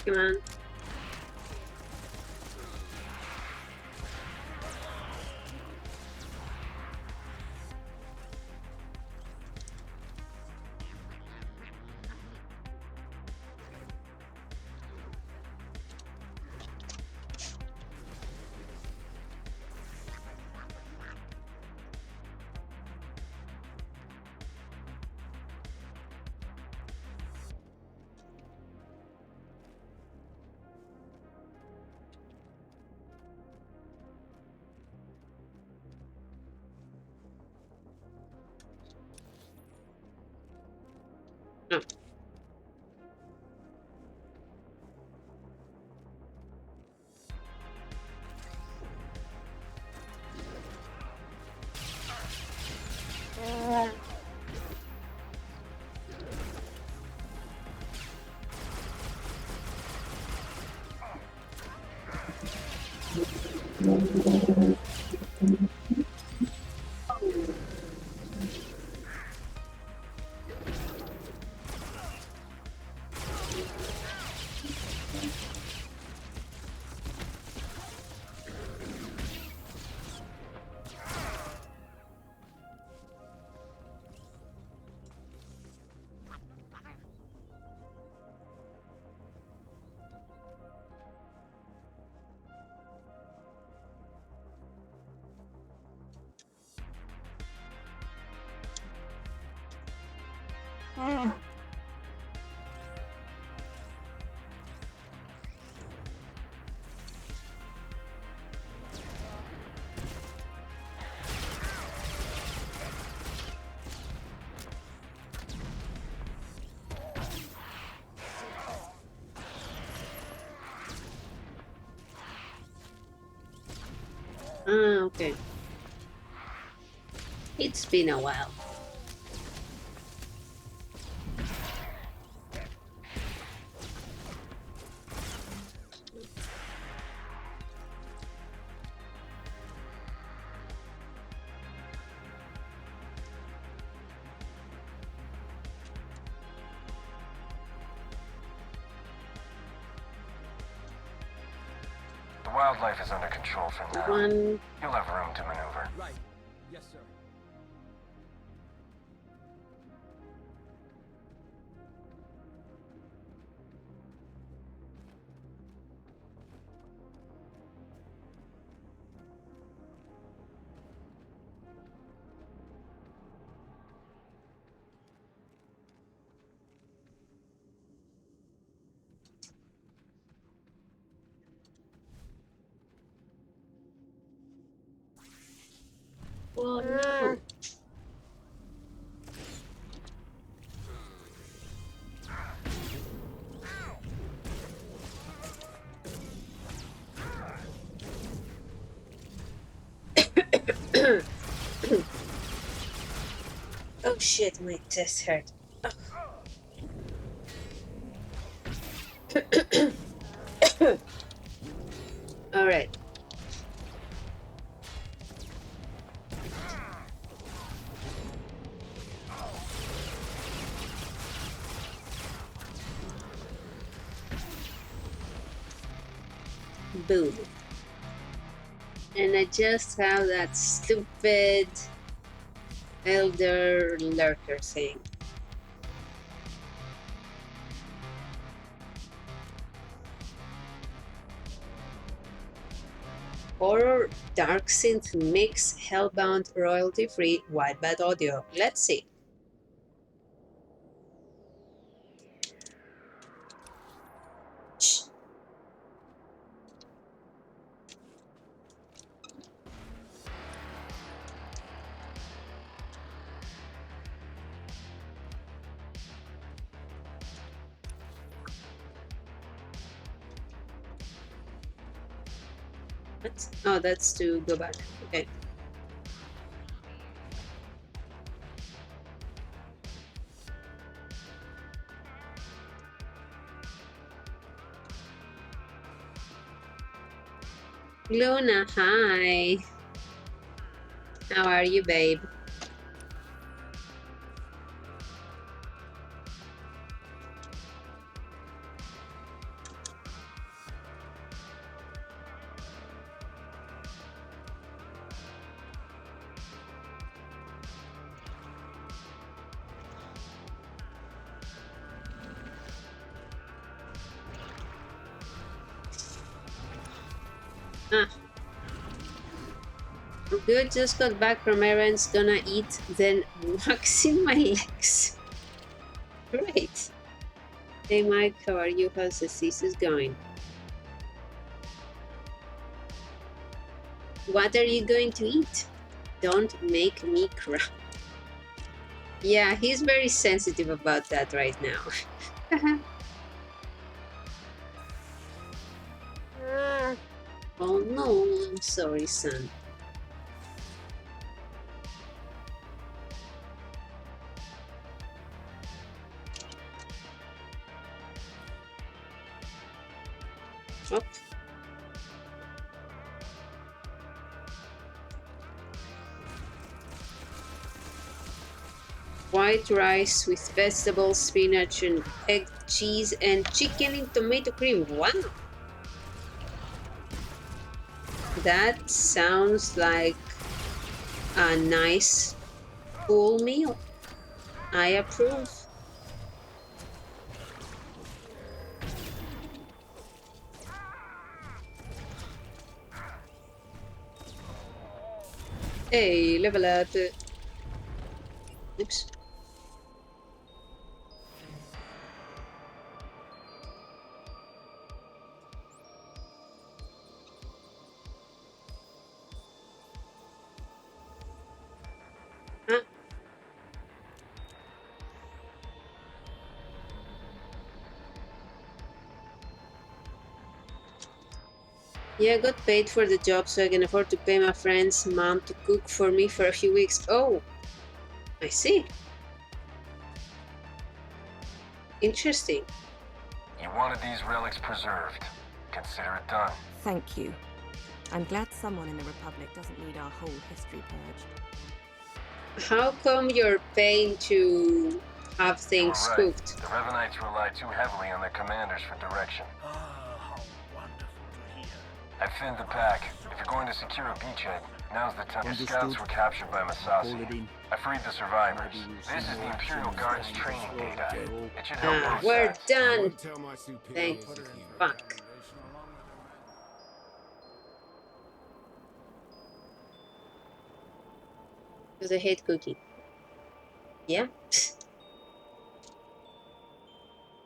Come on. No. Okay. It's been a while. The wildlife is under control for now. You'll have room to maneuver. Right. Yes, sir. Oh no. Oh shit, my chest hurt. All right. Boom. And I just have that stupid elder lurker thing. Horror dark synth mix, hellbound, royalty free, wide band audio. Let's see. Shh. What? Oh, that's to go back. Okay. Luna, hi. How are you, babe? Ah. Good, just got back from errands, gonna eat, then waxing my legs. Great. Hey Mike, how are you? How's the thesis going? What are you going to eat? Don't make me cry. Yeah, he's very sensitive about that right now. Oh no, I'm sorry, son. Oh. White rice with vegetables, spinach, and egg, cheese, and chicken in tomato cream. Wow! That sounds like a nice full meal. I approve. Hey, level up. Oops. Huh? Yeah, I got paid for the job so I can afford to pay my friend's mom to cook for me for a few weeks. Oh, I see. Interesting. You wanted these relics preserved. Consider it done. Thank you. I'm glad someone in the Republic doesn't need our whole history purged. How come you're paying to have things Right. cooked? The Revanites rely too heavily on their commanders for direction. I thinned the pack. If you're going to secure a beachhead, now's the time. Your scouts were captured by Masasi. I freed the survivors. This is the Imperial Guard's training data. It should help both We're sides. done. Thank fuck. Because I hate cooking. Yeah.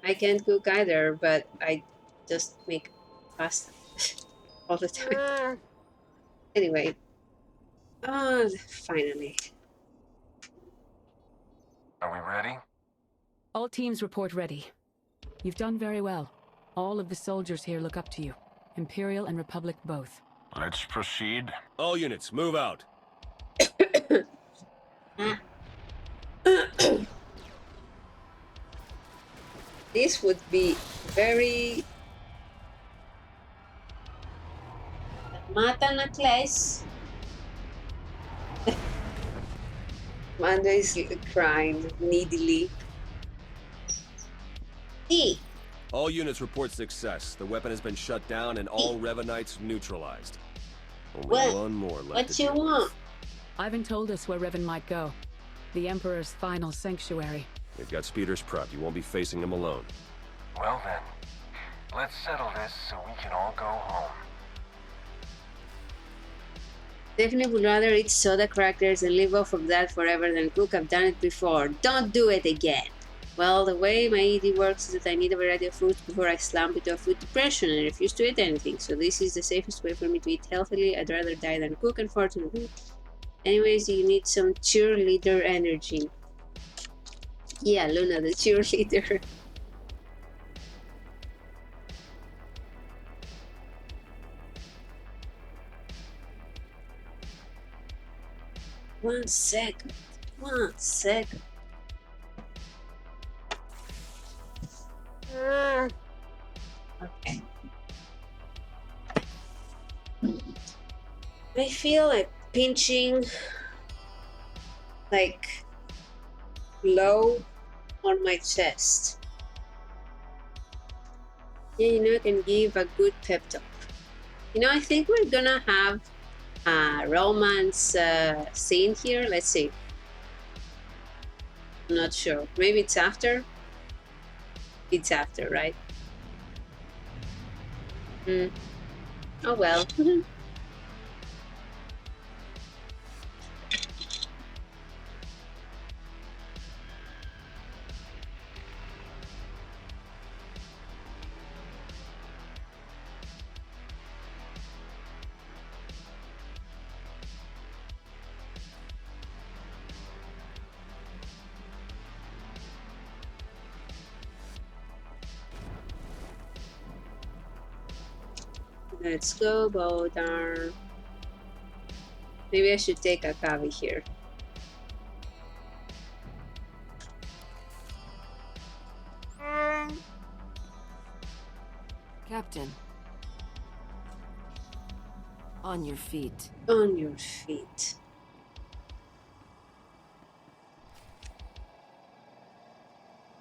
I can't cook either, but I just make pasta all the time. Anyway. Oh, finally. Are we ready? All teams report ready. You've done very well. All of the soldiers here look up to you. Imperial and Republic both. Let's proceed. All units, move out. This would be very... Mata na class. Mando is crying needily. Hey, All units report success. The weapon has been shut down and all Revanites neutralized. Only one more left. What you want? Yavin told us where Revan might go. The Emperor's final sanctuary. We've got speeders prepped. You won't be facing him alone. Well then, let's settle this so we can all go home. Definitely would rather eat soda crackers and live off of that forever than cook. I've done it before. Don't do it again. Well, the way my eating works is that I need a variety of foods before I slump into a food depression and refuse to eat anything. So this is the safest way for me to eat healthily. I'd rather die than cook, unfortunately. Anyways, you need some cheerleader energy. Yeah, Luna, the cheerleader. One second. Okay. I feel like pinching like low on my chest. Yeah, you know, I can give a good pep talk. You know, I think we're gonna have a romance scene here. Let's see. I'm not sure. Maybe it's after. It's after, right? Oh well. Let's go, Bodar. Maybe I should take a Kavi here. Captain. On your feet. On your feet.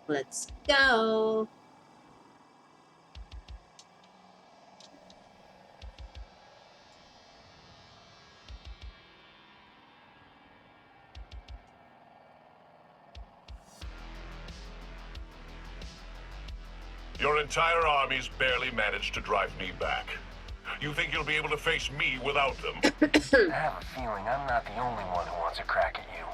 Let's go. Your entire army's barely managed to drive me back. You think you'll be able to face me without them? I have a feeling I'm not the only one who wants a crack at you.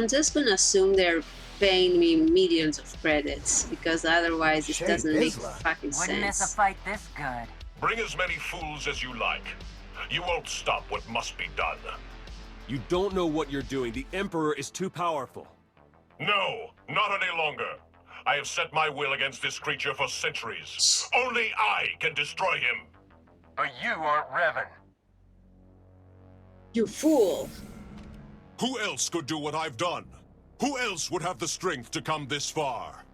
I'm just gonna assume they're paying me millions of credits, because otherwise it doesn't make fucking sense. Wouldn't miss a fight this good. Bring as many fools as you like. You won't stop what must be done. You don't know what you're doing. The Emperor is too powerful. No, not any longer. I have set my will against this creature for centuries. Only I can destroy him. But you aren't Revan. You fool. Who else could do what I've done? Who else would have the strength to come this far?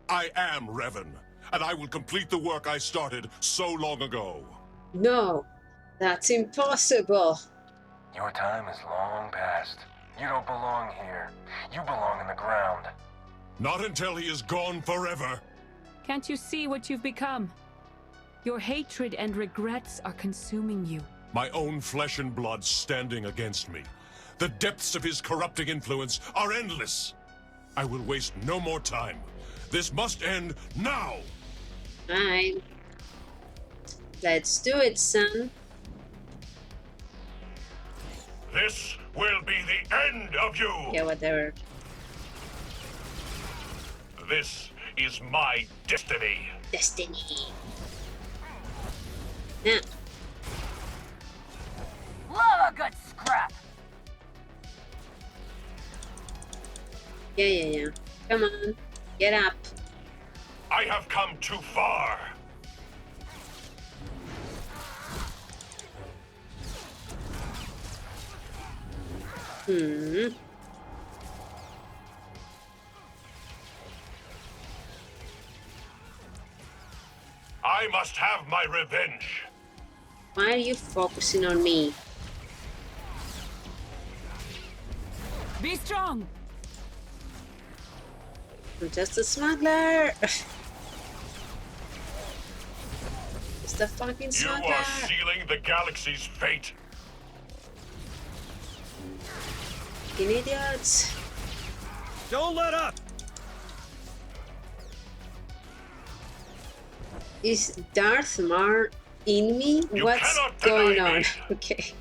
I am Revan, and I will complete the work I started so long ago. No, that's impossible. Your time is long past. You don't belong here. You belong in the ground. Not until he is gone forever. Can't you see what you've become? Your hatred and regrets are consuming you. My own flesh and blood standing against me. The depths of his corrupting influence are endless. I will waste no more time. This must end now! Fine. Let's do it, son. This will be the end of you! Yeah, whatever. This is my destiny. Destiny. Now. Love a good scrap! Yeah. Come on. Get up. I have come too far. I must have my revenge. Why are you focusing on me? Be strong. I'm just a smuggler. Just a fucking smuggler. You are sealing the galaxy's fate. You idiots. Don't let up. Is Darth Mar in me? You What's cannot going deny on? me. Okay.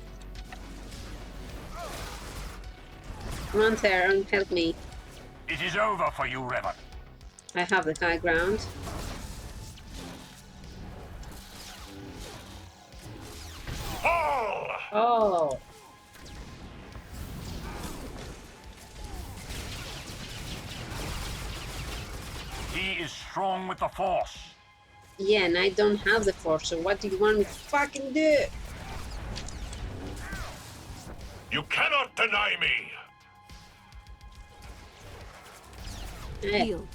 Come on, Theron, help me. It is over for you, Revan. I have the high ground. Fall! Oh. He is strong with the Force. Yeah, and I don't have the Force, so what do you want me to fucking do? You cannot deny me. Healed.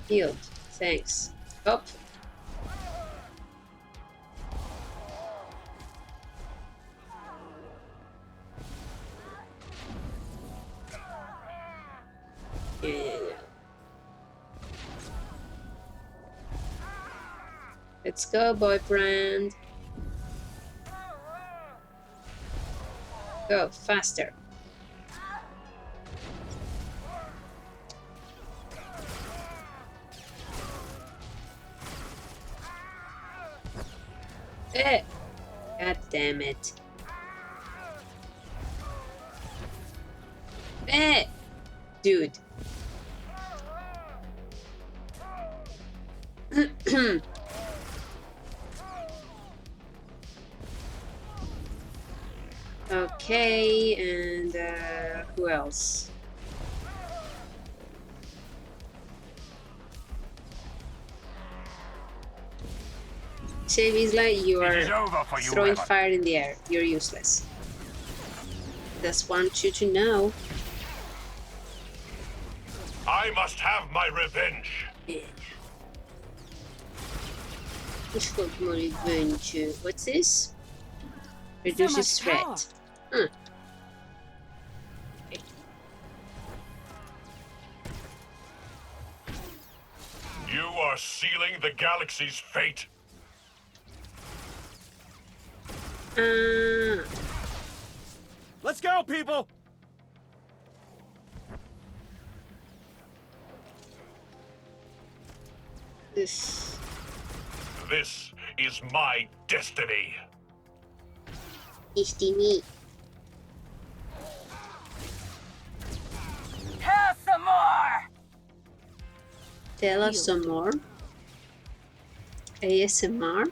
Healed. Thanks. Up. Yeah. Let's go, boyfriend. Go, faster. Eh. God damn it. Eh. Dude. Okay, and who else? Save Isla, you are throwing fire in the air. You're useless. Just want you to know. I must have my revenge. Yeah. Which want more revenge? What's this? Reduces threat. Huh. You are sealing the galaxy's fate. Let's go, people! This is my destiny. Destiny. Tell some more! Tell us some more. ASMR.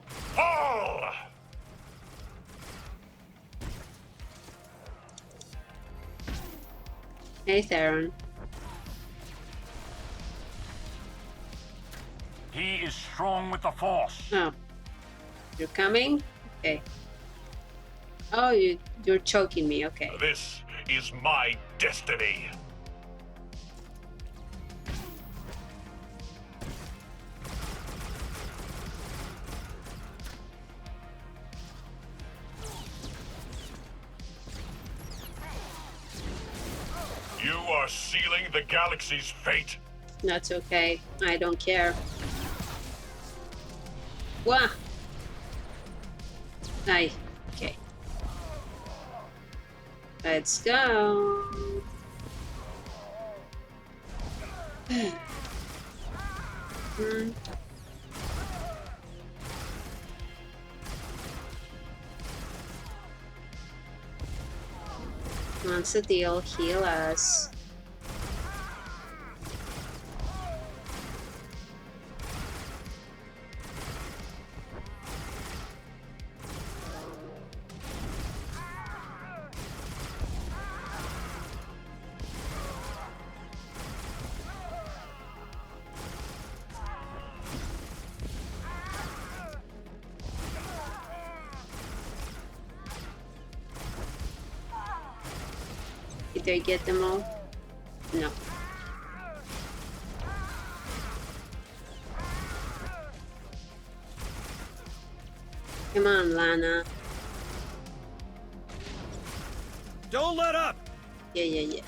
Fall! Hey, Theron. He is strong with the Force. Oh. You're coming? Okay. Oh, you're choking me. Okay. This is my destiny. You are sealing the galaxy's fate. That's okay. I don't care. Wah! Aye. Okay. Let's go. Wants a deal, heal us. Did I get them all? No. Come on, Lana. Don't let up! Yeah.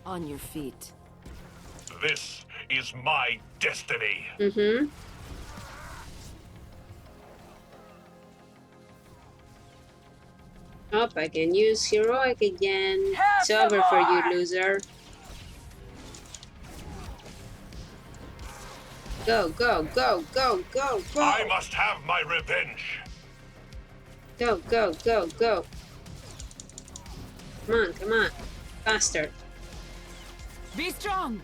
On your feet. This is my destiny. Mm-hmm. Oh, I can use heroic again. It's over for you, loser. Go. I must have my revenge. Go. Come on. Faster. Be strong!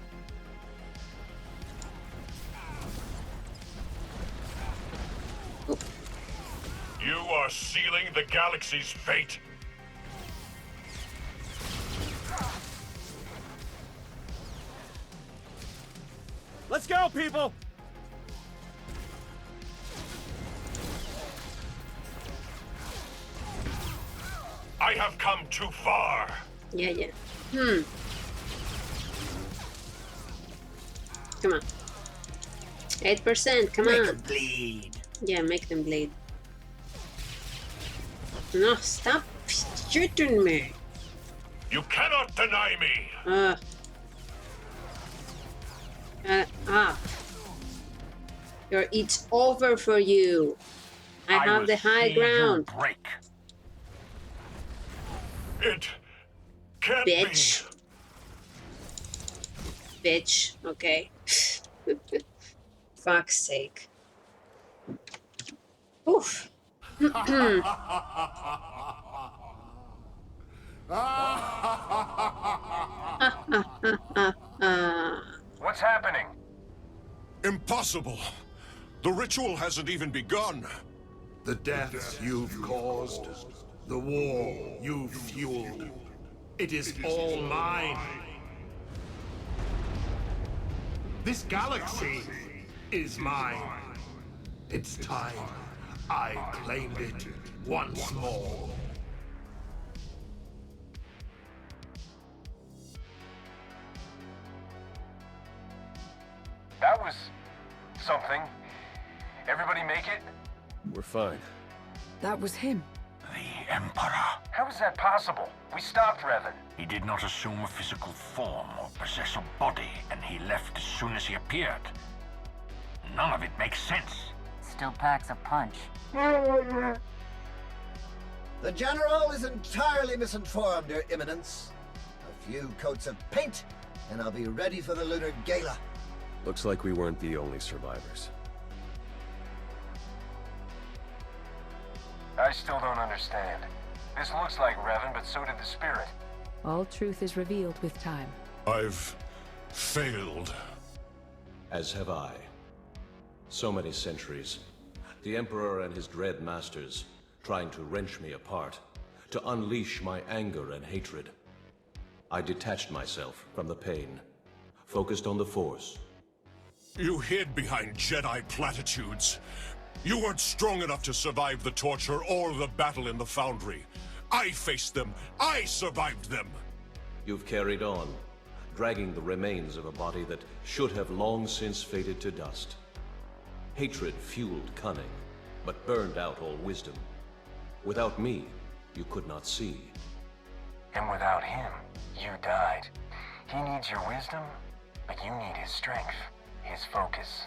You are sealing the galaxy's fate. Let's go, people! I have come too far. Yeah. Come on. 8%, come on. Make them bleed. Yeah, make them bleed. No, stop shooting me. You cannot deny me. Up. It's over for you. I have the high ground. Break. It can't Bitch. Bitch. Okay. Fuck's sake. Oof. What's happening? Impossible. The ritual hasn't even begun. The deaths you've caused, the war you've fueled, it is all mine. This galaxy is mine. It's time I claimed it once more. That was something. Everybody make it? We're fine. That was him. The Emperor. How is that possible? We stopped Revan. He did not assume a physical form or possess a body, and he left as soon as he appeared. None of it makes sense. Still packs a punch. The General is entirely misinformed, Your Eminence. A few coats of paint, and I'll be ready for the Lunar Gala. Looks like we weren't the only survivors. I still don't understand. This looks like Revan, but so did the spirit. All truth is revealed with time. I've failed. As have I. So many centuries. The Emperor and his dread masters, trying to wrench me apart, to unleash my anger and hatred. I detached myself from the pain, focused on the Force. You hid behind Jedi platitudes. You weren't strong enough to survive the torture or the battle in the Foundry. I faced them. I survived them. You've carried on, dragging the remains of a body that should have long since faded to dust. Hatred fueled cunning, but burned out all wisdom. Without me, you could not see. And without him, you died. He needs your wisdom, but you need his strength, his focus.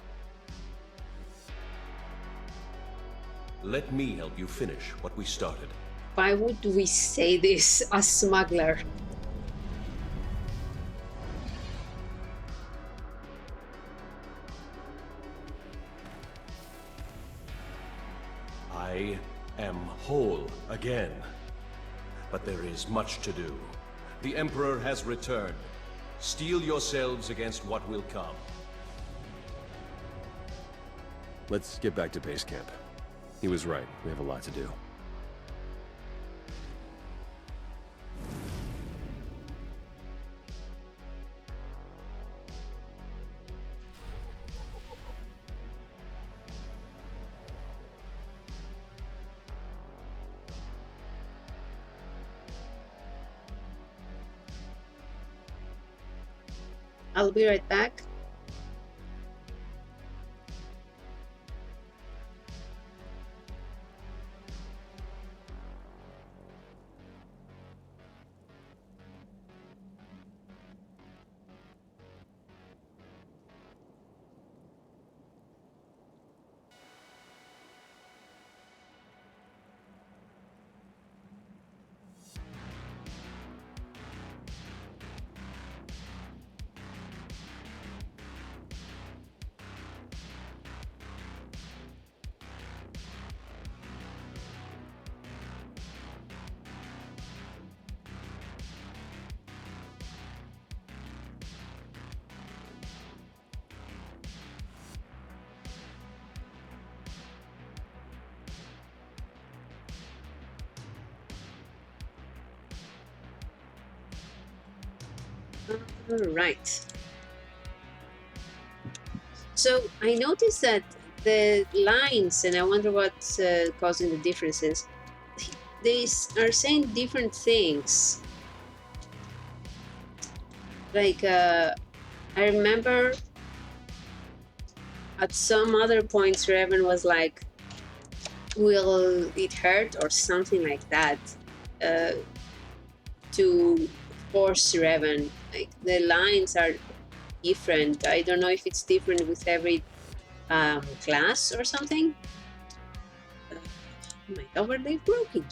Let me help you finish what we started. Why would we say this as Smuggler? I am whole again. But there is much to do. The Emperor has returned. Steel yourselves against what will come. Let's get back to base camp. He was right. We have a lot to do. I'll be right back. Alright. So I noticed that the lines, and I wonder what's causing the differences. They are saying different things. Like, I remember at some other points Revan was like, will it hurt or something like that, to force Revan. Like the lines are different. I don't know if it's different with every class or something. My overlay broken.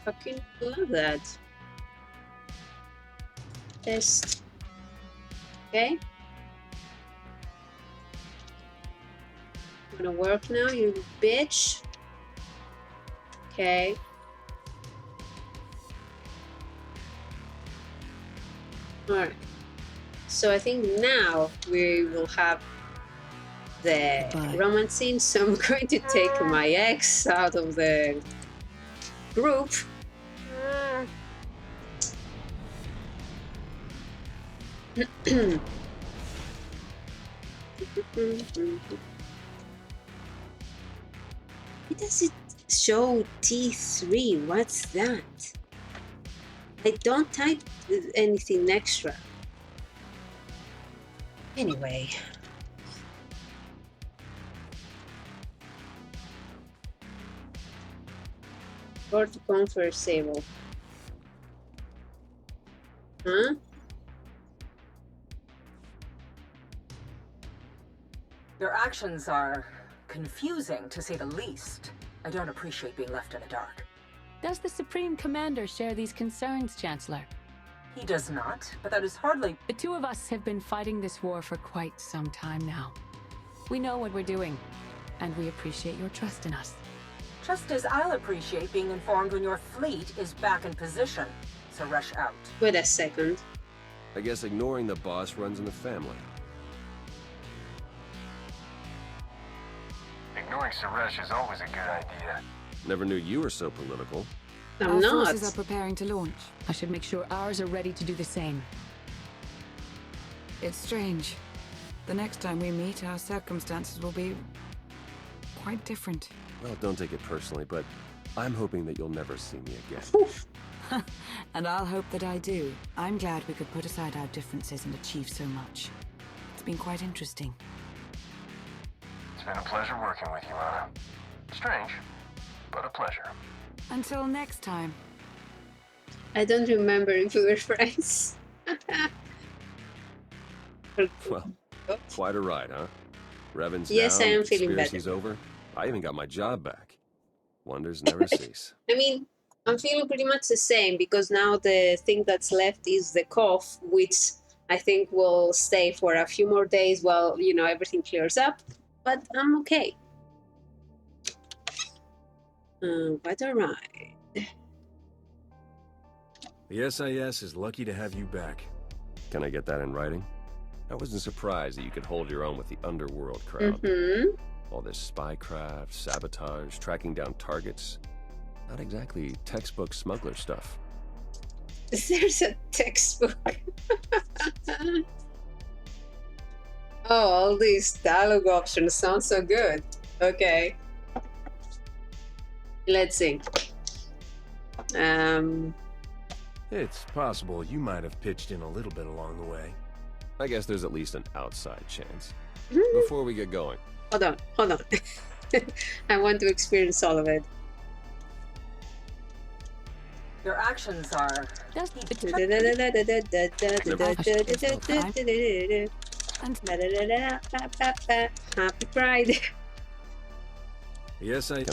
Fucking love that. Test. Okay. Gonna work now, you bitch. Okay. Alright. So I think now we will have the romance scene. So I'm going to take my ex out of the group. Why does it show T3? What's that? I don't type anything extra. Anyway. Or to confer sable. Huh? Your actions are confusing, to say the least. I don't appreciate being left in the dark. Does the Supreme Commander share these concerns, Chancellor? He does not, but that is hardly... The two of us have been fighting this war for quite some time now. We know what we're doing, and we appreciate your trust in us. Just as I'll appreciate being informed when your fleet is back in position. So rush out. Wait a second. I guess ignoring the boss runs in the family. Ignoring Suresh is always a good idea. Never knew you were so political. Our forces are preparing to launch. I should make sure ours are ready to do the same. It's strange. The next time we meet, our circumstances will be quite different. Well, don't take it personally, but I'm hoping that you'll never see me again. And I'll hope that I do. I'm glad we could put aside our differences and achieve so much. It's been quite interesting. It's been a pleasure working with you, Anna. Strange, but a pleasure. Until next time. I don't remember if we were friends. Well, quite a ride, huh? Revan's yes, down, I am feeling conspiracy's better. over. I even got my job back. Wonders never cease. I mean, I'm feeling pretty much the same because now the thing that's left is the cough, which I think will stay for a few more days while, you know, everything clears up. But I'm okay. What a ride. The SIS is lucky to have you back. Can I get that in writing? I wasn't surprised that you could hold your own with the underworld crowd. All this spycraft, sabotage, tracking down targets. Not exactly textbook smuggler stuff. There's a textbook. Oh, all these dialogue options sound so good. Okay. Let's see. It's possible you might have pitched in a little bit along the way. I guess there's at least an outside chance. Before we get going. Hold on. I want to experience all of it. Your actions are... Happy Pride. Yes, I...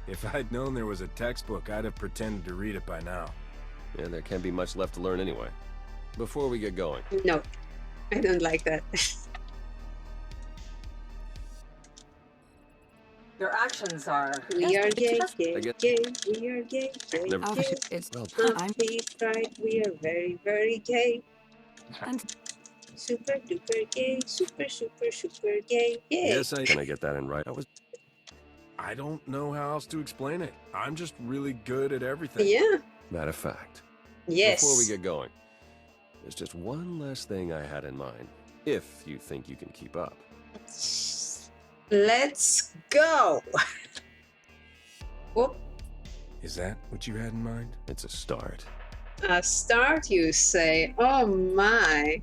If I'd known there was a textbook, I'd have pretended to read it by now. Yeah, there can't be much left to learn anyway. Before we get going. No, I don't like that. Your actions are... We are gay, gay, gay. We are gay, gay, Never- gay. It's Happy Pride. We are very, very gay. And super duper gay. Super, super, super gay. Yay. Yes, Can I get that in right? I don't know how else to explain it. I'm just really good at everything. Yeah. Matter of fact. Yes. Before we get going. There's just one last thing I had in mind, if you think you can keep up. Let's go! Whoop. Is that what you had in mind? It's a start. A start, you say? Oh my.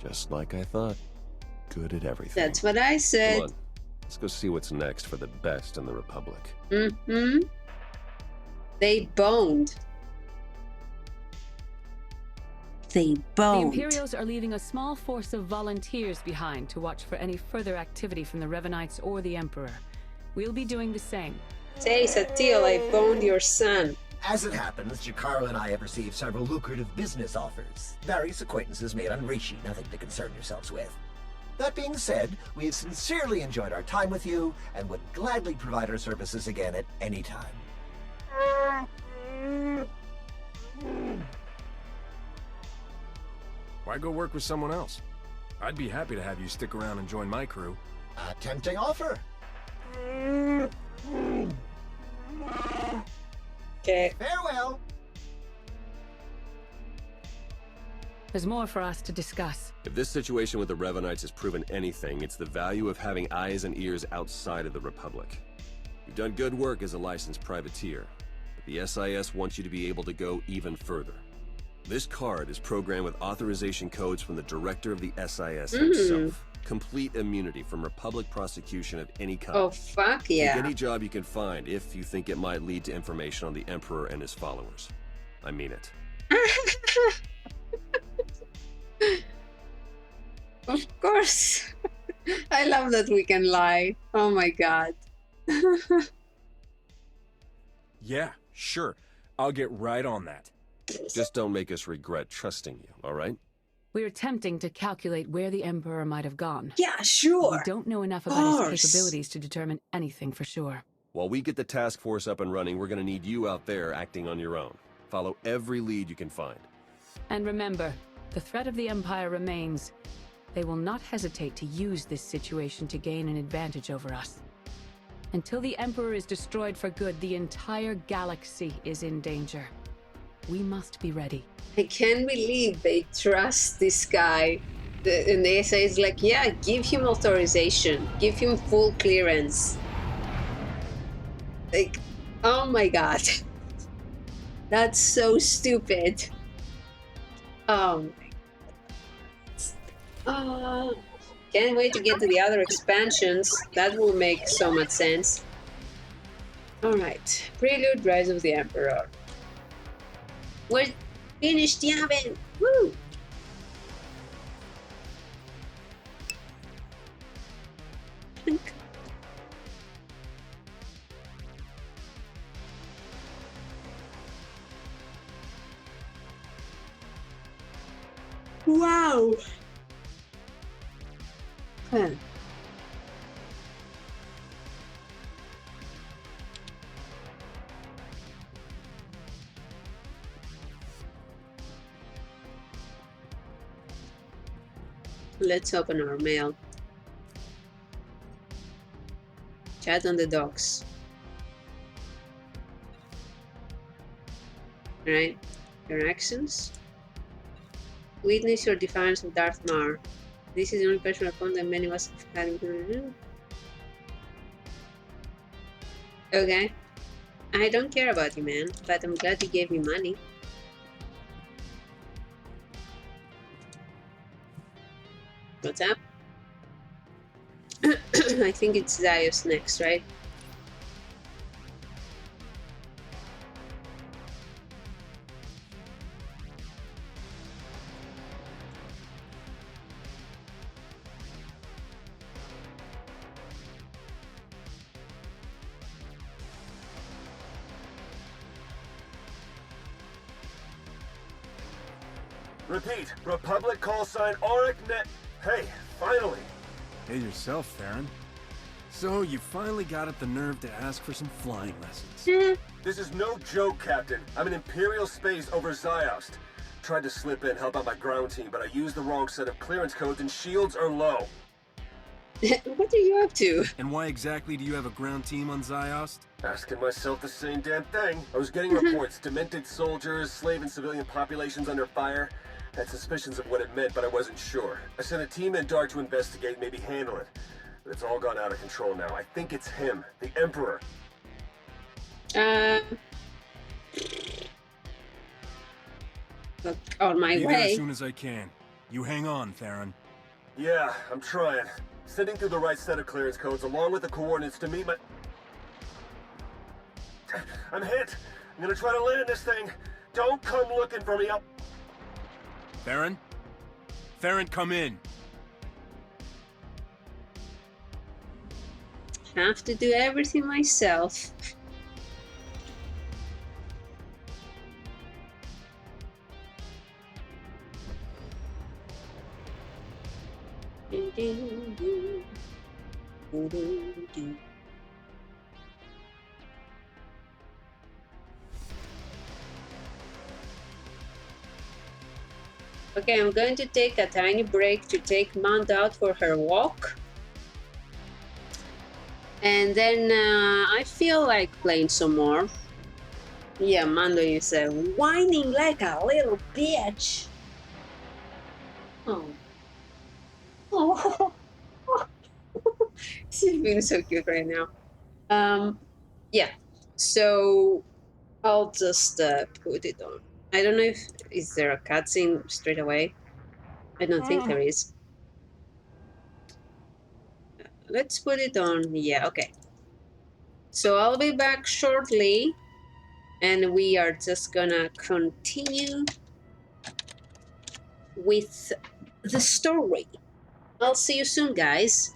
Just like I thought. Good at everything. That's what I said. Come on. Let's go see what's next for the best in the Republic. Mm-hmm. They boned. They boned. The Imperials are leaving a small force of volunteers behind to watch for any further activity from the Revanites or the Emperor. We'll be doing the same. Say, Satil, I boned your son. As it happens, Jakaro and I have received several lucrative business offers. Various acquaintances made on Rishi, nothing to concern yourselves with. That being said, we have sincerely enjoyed our time with you and would gladly provide our services again at any time. Why go work with someone else? I'd be happy to have you stick around and join my crew. A tempting offer. Okay. Farewell. There's more for us to discuss. If this situation with the Revanites has proven anything, it's the value of having eyes and ears outside of the Republic. You've done good work as a licensed privateer, but the SIS wants you to be able to go even further. This card is programmed with authorization codes from the director of the SIS himself. Complete immunity from Republic prosecution of any kind. Oh, fuck yeah. Take any job you can find if you think it might lead to information on the Emperor and his followers. I mean it. Of course. I love that we can lie. Oh my god. Yeah, sure. I'll get right on that. Just don't make us regret trusting you, all right? We're attempting to calculate where the Emperor might have gone. Yeah, sure. We don't know enough about his capabilities to determine anything for sure. While we get the task force up and running, we're going to need you out there acting on your own. Follow every lead you can find. And remember, the threat of the Empire remains. They will not hesitate to use this situation to gain an advantage over us. Until the Emperor is destroyed for good, the entire galaxy is in danger. We must be ready. I can't believe they trust this guy. And the SA is like, yeah, give him authorization. Give him full clearance. Like, oh my god. That's so stupid. Oh my god. Can't wait to get to the other expansions. That will make so much sense. Alright. Prelude, Rise of the Emperor. We're finished, Yavin! Woo! Wow! Huh. Let's open our mail. Chat on the docks. Alright. Your actions. Witness your defiance of Darth Mar. This is the only personal phone that many of us have had. Okay. I don't care about you, man, but I'm glad you gave me money. What's up? I think it's Zios next, right? Repeat, Republic call sign Auric Net. Hey, finally. Hey yourself, Theron. So, you finally got up the nerve to ask for some flying lessons. This is no joke, Captain. I'm in Imperial space over Ziost. Tried to slip in, help out my ground team, but I used the wrong set of clearance codes and shields are low. What are you up to? And why exactly do you have a ground team on Ziost? Asking myself the same damn thing. I was getting reports, demented soldiers, slave and civilian populations under fire. Had suspicions of what it meant, but I wasn't sure. I sent a team in Dark to investigate, maybe handle it. But it's all gone out of control now. I think it's him, the Emperor. On my Be way. there as soon as I can. You hang on, Theron. Yeah, I'm trying. Sending through the right set of clearance codes along with the coordinates to meet my... I'm hit! I'm gonna try to land this thing. Don't come looking for me. Theron? Theron, come in. Have to do everything myself. Okay, I'm going to take a tiny break to take Mount out for her walk. And then I feel like playing some more. Yeah, Mando is whining like a little bitch. Oh. Oh. She's being so cute right now. Yeah, so I'll just put it on. I don't know if is there a cutscene straight away. I don't think there is. Let's put it on. Yeah, okay. So I'll be back shortly, and we are just gonna continue with the story. I'll see you soon, guys.